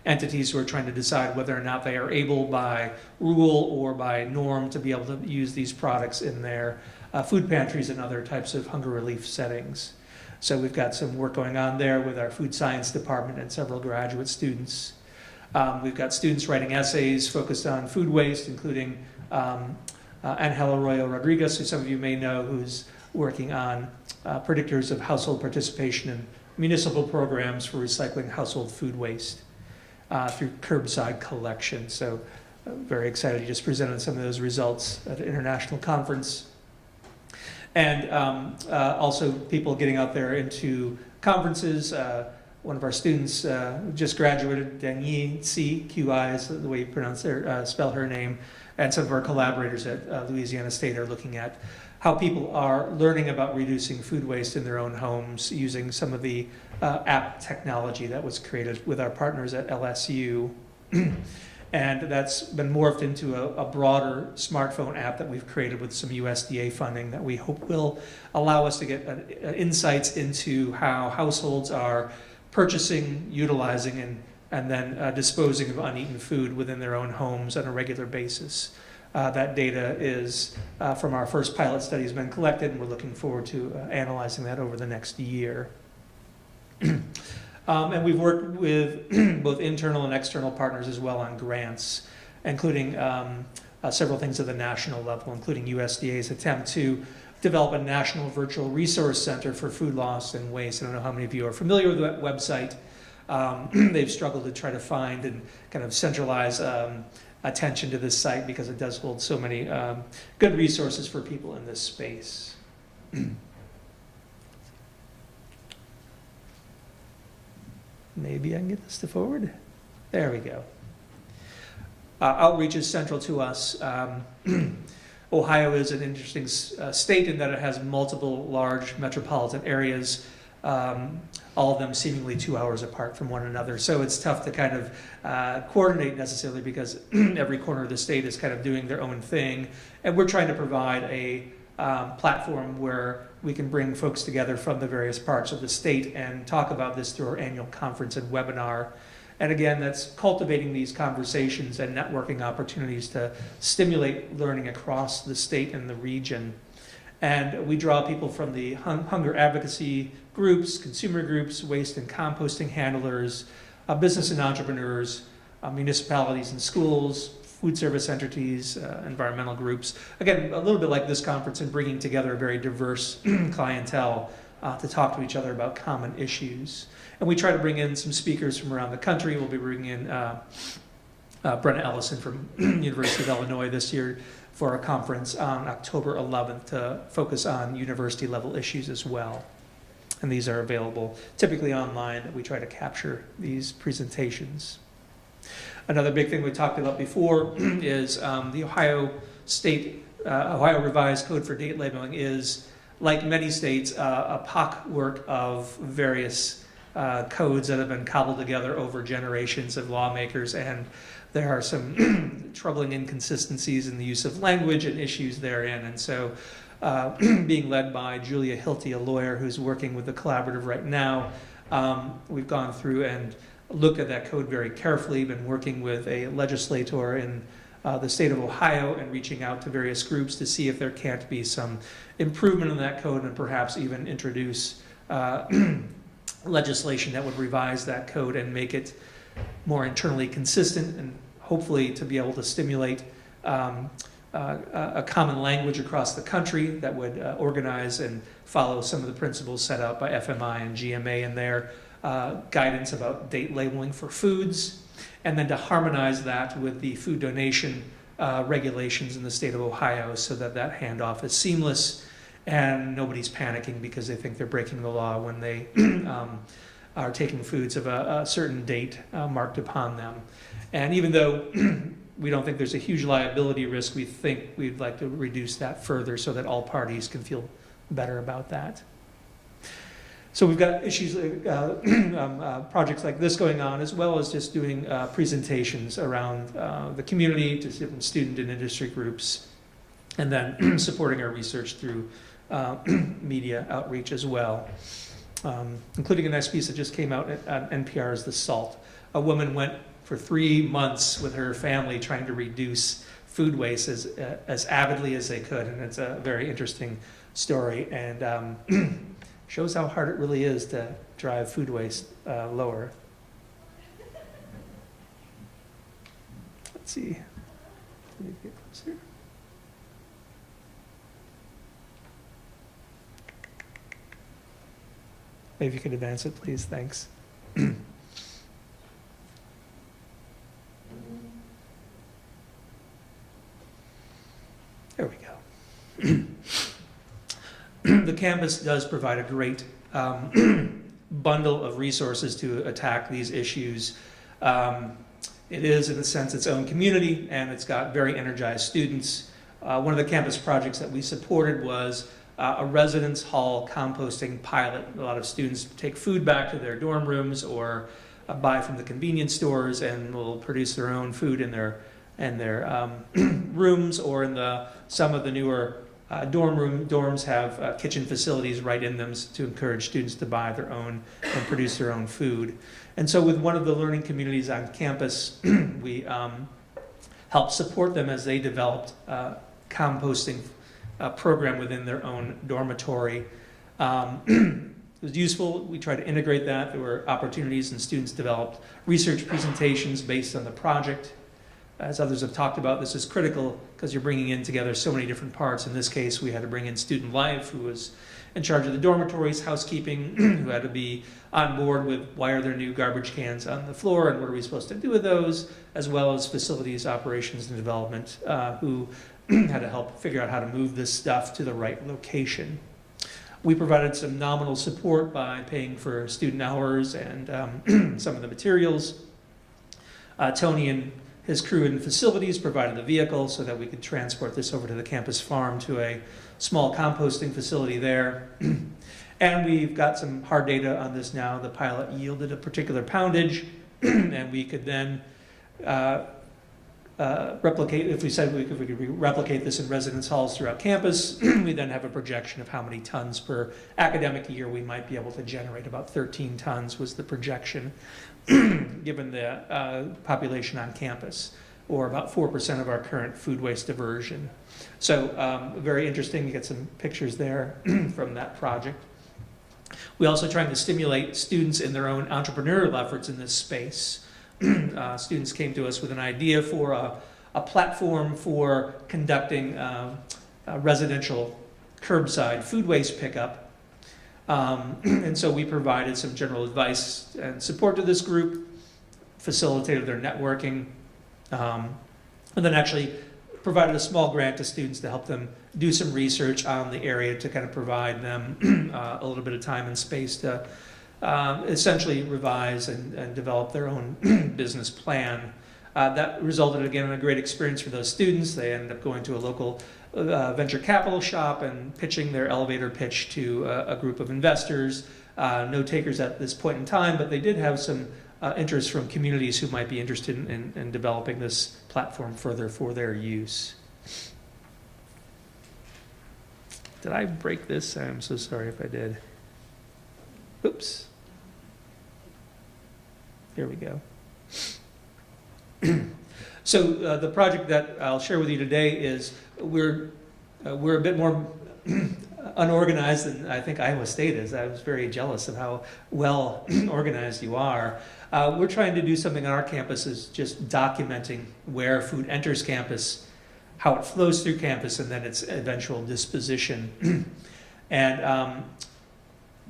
entities who are trying to decide whether or not they are able by rule or by norm to be able to use these products in their food pantries and other types of hunger relief settings. So we've got some work going on there with our food science department and several graduate students. We've got students writing essays focused on food waste, including Angel Arroyo Rodriguez, who some of you may know, who's working on predictors of household participation in municipal programs for recycling household food waste through curbside collection. So very excited. He just presented some of those results at an international conference. And also people getting out there into conferences. One of our students just graduated, Dengyi QI is the way you pronounce her, spell her name. And some of our collaborators at Louisiana State are looking at how people are learning about reducing food waste in their own homes using some of the app technology that was created with our partners at LSU. And that's been morphed into a broader smartphone app that we've created with some USDA funding that we hope will allow us to get insights into how households are purchasing, utilizing, and then disposing of uneaten food within their own homes on a regular basis. That data is from our first pilot study has been collected, and we're looking forward to analyzing that over the next year. And we've worked with both internal and external partners as well on grants, including several things at the national level, including USDA's attempt to develop a national virtual resource center for food loss and waste. I don't know how many of you are familiar with that website. They've struggled to try to find and kind of centralize attention to this site because it does hold so many good resources for people in this space. Maybe I can get this to forward. There we go. Outreach is central to us. Ohio is an interesting state in that it has multiple large metropolitan areas, all of them seemingly 2 hours apart from one another. So it's tough to kind of coordinate necessarily because every corner of the state is kind of doing their own thing. And we're trying to provide a platform where we can bring folks together from the various parts of the state and talk about this through our annual conference and webinar. And again, that's cultivating these conversations and networking opportunities to stimulate learning across the state and the region. And we draw people from the hunger advocacy groups, consumer groups, waste and composting handlers, business and entrepreneurs, municipalities and schools, food service entities, environmental groups. Again, a little bit like this conference and bringing together a very diverse clientele to talk to each other about common issues. And we try to bring in some speakers from around the country. We'll be bringing in Brenna Ellison from University of Illinois this year for a conference on October 11th to focus on university level issues as well. And these are available typically online. We try to capture these presentations. Another big thing we talked about before is the Ohio Revised Code for Date Labeling is, like many states, a patchwork of various codes that have been cobbled together over generations of lawmakers, and there are some troubling inconsistencies in the use of language and issues therein. And so being led by Julia Hilty, a lawyer who's working with the collaborative right now, we've gone through and looked at that code very carefully, been working with a legislator in the state of Ohio and reaching out to various groups to see if there can't be some improvement in that code and perhaps even introduce legislation that would revise that code and make it more internally consistent and hopefully to be able to stimulate a common language across the country that would organize and follow some of the principles set out by FMI and GMA in their guidance about date labeling for foods, and then to harmonize that with the food donation regulations in the state of Ohio so that that handoff is seamless and nobody's panicking because they think they're breaking the law when they are taking foods of a certain date marked upon them. And even though we don't think there's a huge liability risk, we think we'd like to reduce that further so that all parties can feel better about that. So we've got issues, projects like this going on, as well as just doing presentations around the community to different student and industry groups, and then supporting our research through media outreach as well, including a nice piece that just came out at NPR's The Salt. A woman went for 3 months with her family trying to reduce food waste as avidly as they could, and it's a very interesting story, and shows how hard it really is to drive food waste lower. Let's see. Let me get closer. Maybe you could advance it, please. Thanks. There we go. The campus does provide a great bundle of resources to attack these issues. It is, in a sense, its own community, and it's got very energized students. One of the campus projects that we supported was a residence hall composting pilot. A lot of students take food back to their dorm rooms or buy from the convenience stores and will produce their own food in their rooms, or in some of the newer dorms have kitchen facilities right in them to encourage students to buy their own and produce their own food. And so with one of the learning communities on campus, we helped help support them as they developed composting program within their own dormitory. It was useful. We tried to integrate that. There were opportunities, and students developed research presentations based on the project. As others have talked about, this is critical because you're bringing in together so many different parts. In this case, we had to bring in student life, who was in charge of the dormitories, housekeeping, who had to be on board with why are there new garbage cans on the floor and what are we supposed to do with those, as well as facilities, operations, and development, who had to help figure out how to move this stuff to the right location. We provided some nominal support by paying for student hours and some of the materials. Tony and his crew and facilities provided the vehicle so that we could transport this over to the campus farm to a small composting facility there. And we've got some hard data on this now. The pilot yielded a particular poundage, and we could then replicate, if we said we could replicate this in residence halls throughout campus, we then have a projection of how many tons per academic year we might be able to generate. About 13 tons was the projection, given the population on campus, or about 4% of our current food waste diversion. So very interesting. You get some pictures there from that project. We also trying to stimulate students in their own entrepreneurial efforts in this space. Students came to us with an idea for a platform for conducting residential curbside food waste pickup. And so we provided some general advice and support to this group, facilitated their networking, and then actually provided a small grant to students to help them do some research on the area to kind of provide them a little bit of time and space to essentially revise and develop their own business plan. That resulted again in a great experience for those students. They ended up going to a local venture capital shop and pitching their elevator pitch to a group of investors. No takers at this point in time, but they did have some interest from communities who might be interested in developing this platform further for their use. Did I break this? I'm so sorry if I did. Oops. Here we go. So the project that I'll share with you today is we're a bit more unorganized than I think Iowa State is. I was very jealous of how well organized you are. We're trying to do something on our campus is just documenting where food enters campus, how it flows through campus, and then its eventual disposition. And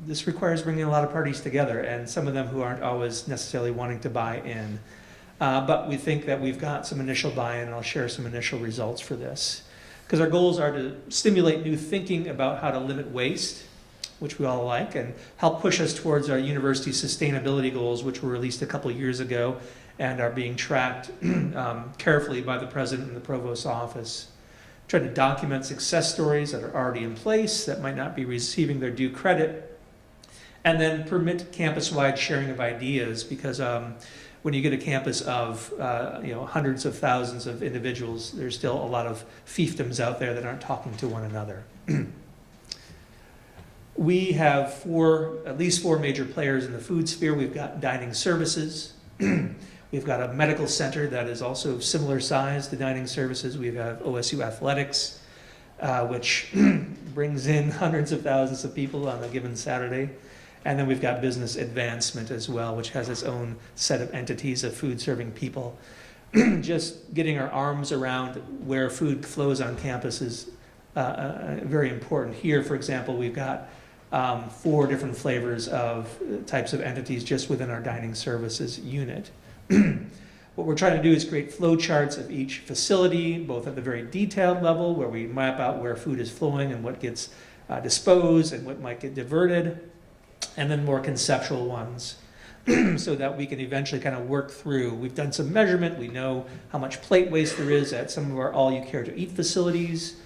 this requires bringing a lot of parties together, and some of them who aren't always necessarily wanting to buy in. But we think that we've got some initial buy-in, and I'll share some initial results for this. Because our goals are to stimulate new thinking about how to limit waste, which we all like, and help push us towards our university sustainability goals, which were released a couple of years ago and are being tracked carefully by the president and the provost's office. Try to document success stories that are already in place that might not be receiving their due credit, and then permit campus-wide sharing of ideas, because when you get a campus of hundreds of thousands of individuals, there's still a lot of fiefdoms out there that aren't talking to one another. We have at least four major players in the food sphere. We've got dining services. We've got a medical center that is also of similar size to dining services. We have OSU Athletics, which brings in hundreds of thousands of people on a given Saturday. And then we've got business advancement as well, which has its own set of entities of food serving people. Just getting our arms around where food flows on campus is very important. Here, for example, we've got 4 different flavors of types of entities just within our dining services unit. What we're trying to do is create flowcharts of each facility, both at the very detailed level, where we map out where food is flowing and what gets disposed and what might get diverted, and then more conceptual ones, so that we can eventually kind of work through. We've done some measurement. We know how much plate waste there is at some of our all-you-care-to-eat facilities,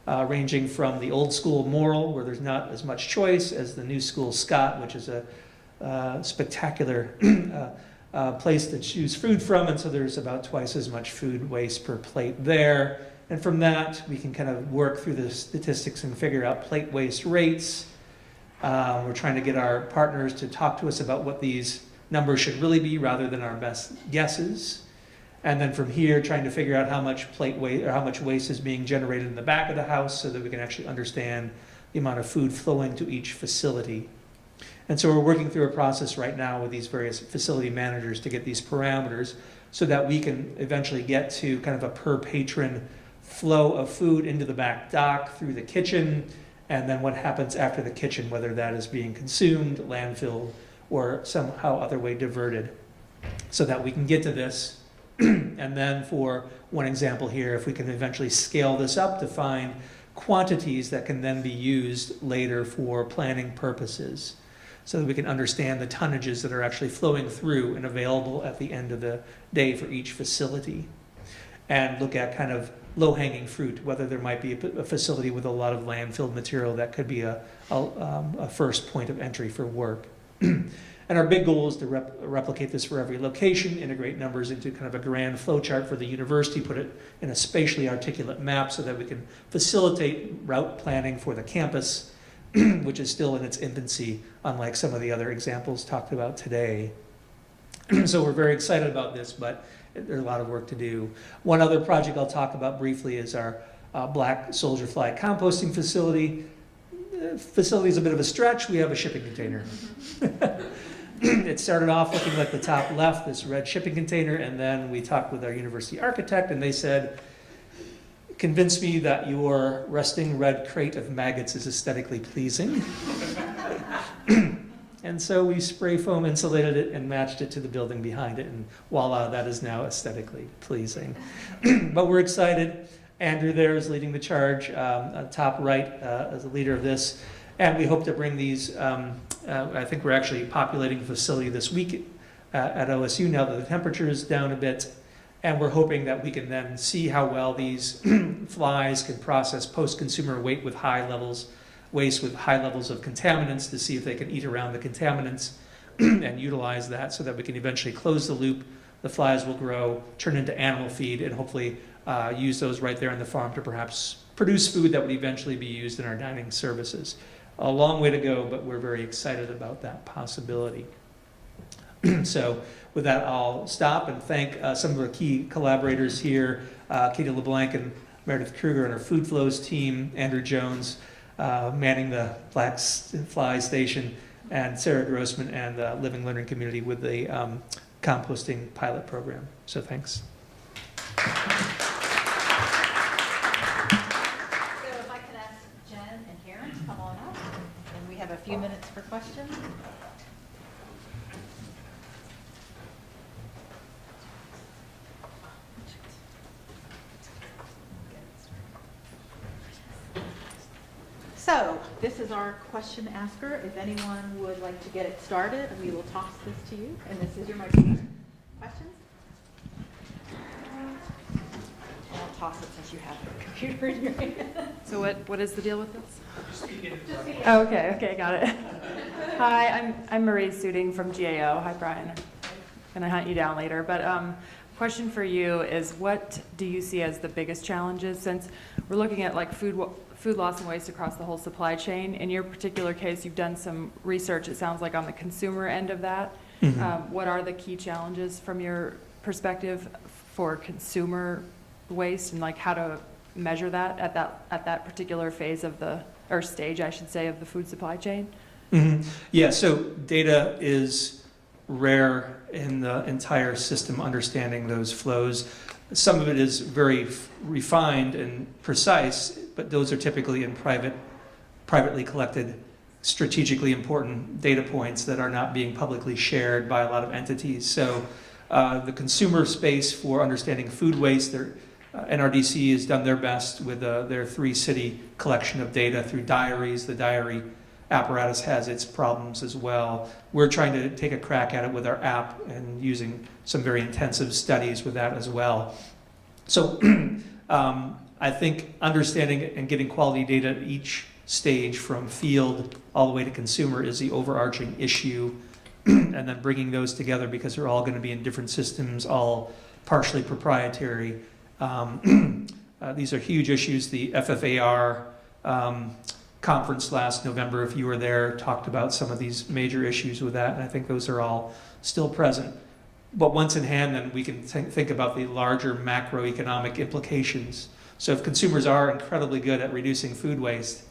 ranging from the old school Morrill, where there's not as much choice, as the new school Scott, which is a spectacular place to choose food from, and so there's about twice as much food waste per plate there. And from that, we can kind of work through the statistics and figure out plate waste rates. We're trying to get our partners to talk to us about what these numbers should really be rather than our best guesses. And then from here, trying to figure out how much plate waste or how much waste is being generated in the back of the house so that we can actually understand the amount of food flowing to each facility. And so we're working through a process right now with these various facility managers to get these parameters so that we can eventually get to kind of a per patron flow of food into the back dock through the kitchen, and then what happens after the kitchen, whether that is being consumed, landfilled, or somehow other way diverted, so that we can get to this. And then for one example here, if we can eventually scale this up to find quantities that can then be used later for planning purposes, so that we can understand the tonnages that are actually flowing through and available at the end of the day for each facility. And look at kind of low-hanging fruit, whether there might be a facility with a lot of landfill material that could be a first point of entry for work. And our big goal is to replicate this for every location, integrate numbers into kind of a grand flowchart for the university, put it in a spatially articulate map so that we can facilitate route planning for the campus, which is still in its infancy, unlike some of the other examples talked about today. So we're very excited about this, but there's a lot of work to do. One other project I'll talk about briefly is our black soldier fly composting facility. Facility is a bit of a stretch. We have a shipping container. It started off looking like the top left, this red shipping container, and then we talked with our university architect, and they said, convince me that your resting red crate of maggots is aesthetically pleasing. And so we spray foam insulated it and matched it to the building behind it, and voila, that is now aesthetically pleasing. But we're excited. Andrew there is leading the charge, top right as the leader of this, and we hope to bring these, I think we're actually populating the facility this week at OSU now that the temperature is down a bit, and we're hoping that we can then see how well these flies can process post-consumer waste with high levels of contaminants to see if they can eat around the contaminants and utilize that so that we can eventually close the loop. The flies will grow, turn into animal feed, and hopefully use those right there on the farm to perhaps produce food that would eventually be used in our dining services. A long way to go, but we're very excited about that possibility. So with that, I'll stop and thank some of our key collaborators here, Katie LeBlanc and Meredith Kruger and our Food Flows team, Andrew Jones, manning the Black Fly Station, and Sarah Grossman and the Living Learning Community with the composting pilot program. So thanks. So if I could ask Jen and Karen to come on up, and we have a few minutes for questions. So this is our question asker. If anyone would like to get it started, we will toss this to you, and this is your microphone. Questions? I'll toss it since you have the computer in your hand. So what is the deal with this? Just speak in. Oh, okay, got it. Hi, I'm Marie Suding from GAO. Hi, Brian. I'm gonna hunt you down later, but question for you is, what do you see as the biggest challenges, since we're looking at like food loss and waste across the whole supply chain? In your particular case, you've done some research, it sounds like, on the consumer end of that. Mm-hmm. What are the key challenges from your perspective for consumer waste, and like how to measure that at that particular phase of or stage, I should say, of the food supply chain? Mm-hmm. Yeah, so data is rare in the entire system, understanding those flows. Some of it is very refined and precise, but those are typically in privately collected, strategically important data points that are not being publicly shared by a lot of entities. So the consumer space for understanding food waste, NRDC has done their best with their 3-city collection of data through diaries. The diary apparatus has its problems as well. We're trying to take a crack at it with our app and using some very intensive studies with that as well. So I think understanding and getting quality data at each stage from field all the way to consumer is the overarching issue, and then bringing those together because they're all going to be in different systems, all partially proprietary. These are huge issues. The FFAR conference last November, if you were there, talked about some of these major issues with that, and I think those are all still present. but once in hand, then we can think about the larger macroeconomic implications. So if consumers are incredibly good at reducing food waste,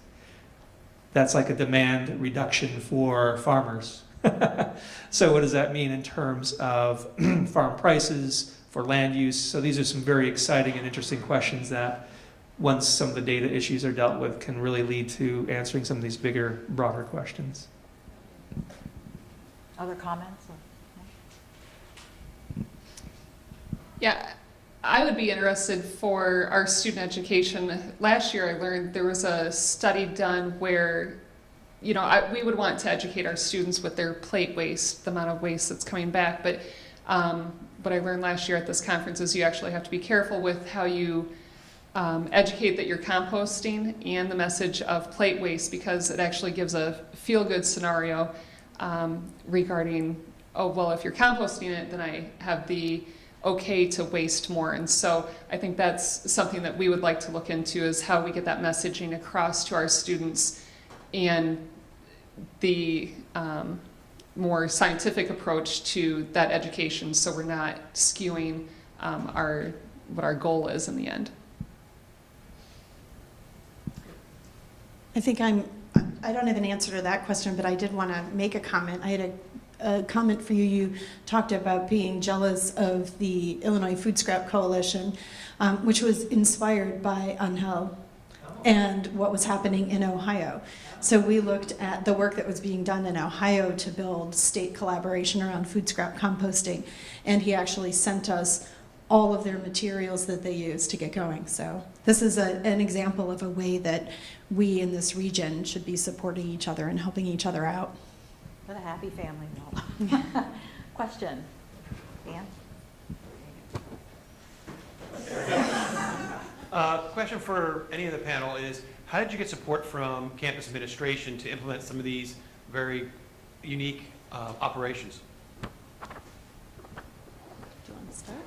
that's like a demand reduction for farmers. So what does that mean in terms of farm prices, for land use? So these are some very exciting and interesting questions that, once some of the data issues are dealt with, can really lead to answering some of these bigger, broader questions. Other comments? Yeah, I would be interested for our student education. Last year I learned there was a study done where, you know, we would want to educate our students with their plate waste, the amount of waste that's coming back. But what I learned last year at this conference is you actually have to be careful with how you educate that you're composting and the message of plate waste, because it actually gives a feel-good scenario regarding, oh, well, if you're composting it, then I have the okay to waste more. And so I think that's something that we would like to look into, is how we get that messaging across to our students, and the more scientific approach to that education, so we're not skewing what our goal is in the end. I think I don't have an answer to that question, but I did want to make a comment. I had a comment for you. You talked about being jealous of the Illinois Food Scrap Coalition, which was inspired by Angel and what was happening in Ohio. So we looked at the work that was being done in Ohio to build state collaboration around food scrap composting, and he actually sent us all of their materials that they use to get going. So this is an example of a way that we in this region should be supporting each other and helping each other out. What a happy family. Question? Dan? Question for any of the panel is, how did you get support from campus administration to implement some of these very unique operations? Do you want to start?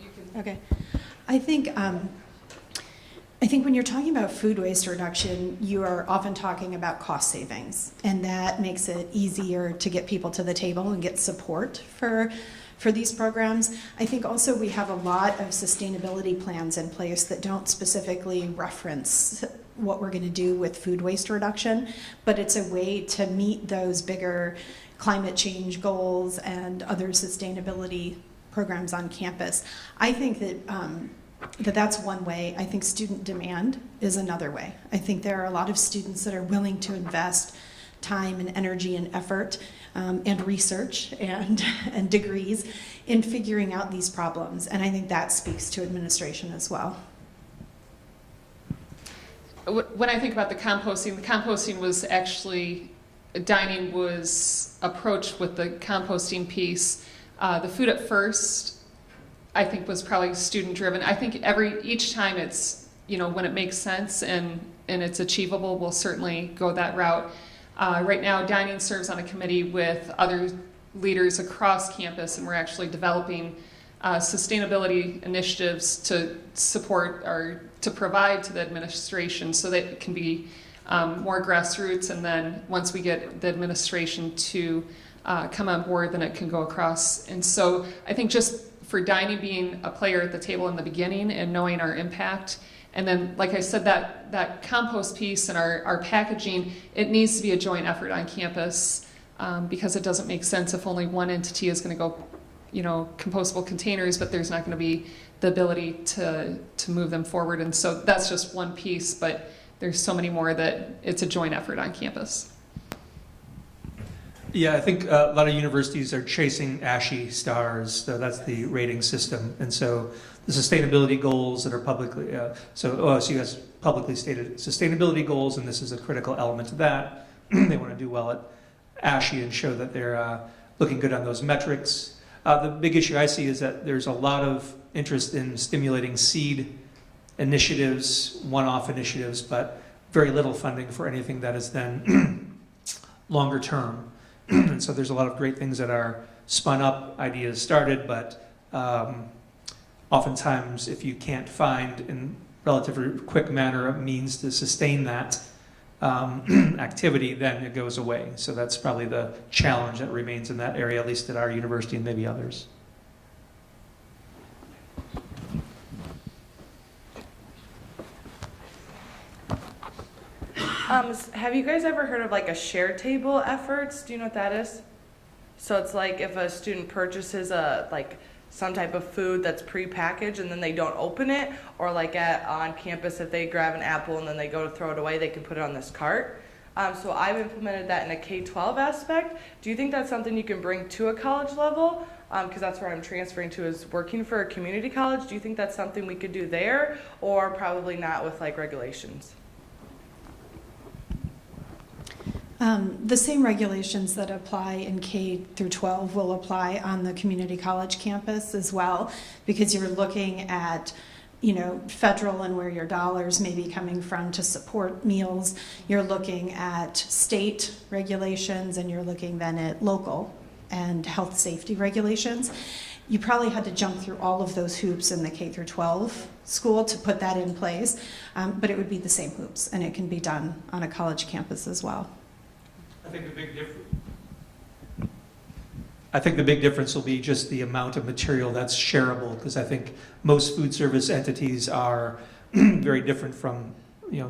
You can. Okay. I think when you're talking about food waste reduction, you are often talking about cost savings, and that makes it easier to get people to the table and get support for these programs. I think also we have a lot of sustainability plans in place that don't specifically reference what we're going to do with food waste reduction, but it's a way to meet those bigger climate change goals and other sustainability programs on campus. I think that that's one way. I think student demand is another way. I think there are a lot of students that are willing to invest time and energy and effort and research and degrees in figuring out these problems. And I think that speaks to administration as well. When I think about the composting was actually, dining was approached with the composting piece. The food at first, I think, was probably student driven. I think each time it's, when it makes sense and it's achievable, we'll certainly go that route. Right now, dining serves on a committee with other leaders across campus, and we're actually developing sustainability initiatives to support or to provide to the administration so that it can be more grassroots, and then once we get the administration to come on board, then it can go across. And so I think just for dining being a player at the table in the beginning and knowing our impact, and then, like I said, that compost piece and our packaging, it needs to be a joint effort on campus, because it doesn't make sense if only one entity is going to go, compostable containers, but there's not going to be the ability to move them forward. And so that's just one piece, but there's so many more that it's a joint effort on campus. Yeah, I think a lot of universities are chasing ASHI stars, so that's the rating system. And so the sustainability goals that are publicly, OSU has publicly stated sustainability goals, and this is a critical element to that. They want to do well at ASHI and show that they're looking good on those metrics. The big issue I see is that there's a lot of interest in stimulating seed initiatives, one-off initiatives, but very little funding for anything that is then longer term. And so there's a lot of great things that are spun up, ideas started, but oftentimes if you can't find in relatively quick manner a means to sustain that, activity, then it goes away. So that's probably the challenge that remains in that area, at least at our university and maybe others. Have you guys ever heard of like a share table efforts? Do you know what that is? So it's like if a student purchases some type of food that's prepackaged and then they don't open it, or like on campus if they grab an apple and then they go to throw it away, they can put it on this cart. So I've implemented that in a K-12 aspect. Do you think that's something you can bring to a college level? Because that's where I'm transferring to, is working for a community college. Do you think that's something we could do there, or probably not with like regulations? The same regulations that apply in K through 12 will apply on the community college campus as well, because you're looking at, federal and where your dollars may be coming from to support meals. You're looking at state regulations, and you're looking then at local and health safety regulations. You probably had to jump through all of those hoops in the K through 12 school to put that in place, but it would be the same hoops, and it can be done on a college campus as well. I think the big difference will be just the amount of material that's shareable, because I think most food service entities are very different from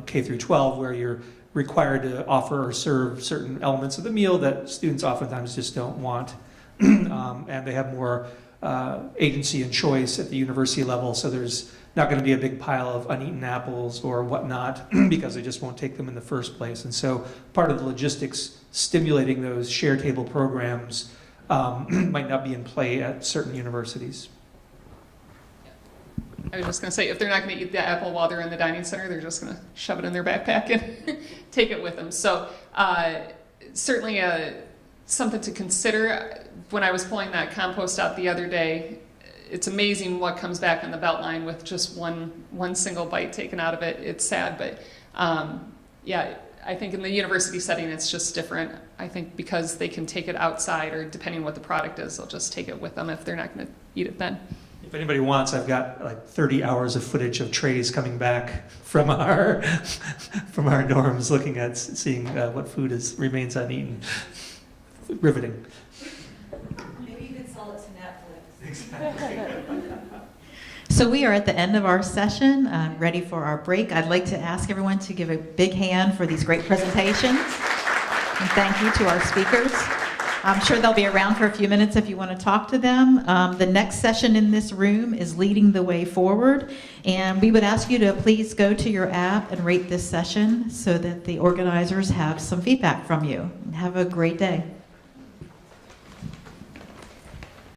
K through 12, where you're required to offer or serve certain elements of the meal that students oftentimes just don't want, and they have more agency and choice at the university level. So there's not going to be a big pile of uneaten apples or whatnot because they just won't take them in the first place. And so part of the logistics stimulating those share table programs might not be in play at certain universities. I was just going to say, if they're not going to eat the apple while they're in the dining center, they're just going to shove it in their backpack and take it with them. So certainly something to consider. When I was pulling that compost out the other day, it's amazing what comes back on the belt line with just one single bite taken out of it. It's sad, but yeah, I think in the university setting it's just different. I think because they can take it outside, or depending on what the product is, they'll just take it with them if they're not going to eat it then. If anybody wants, I've got like 30 hours of footage of trays coming back from our dorms, looking at seeing what food remains uneaten. Riveting. Maybe you could sell it to Netflix. Exactly. So we are at the end of our session, ready for our break. I'd like to ask everyone to give a big hand for these great presentations. And thank you to our speakers. I'm sure they'll be around for a few minutes if you want to talk to them. The next session in this room is Leading the Way Forward. And we would ask you to please go to your app and rate this session so that the organizers have some feedback from you. Have a great day.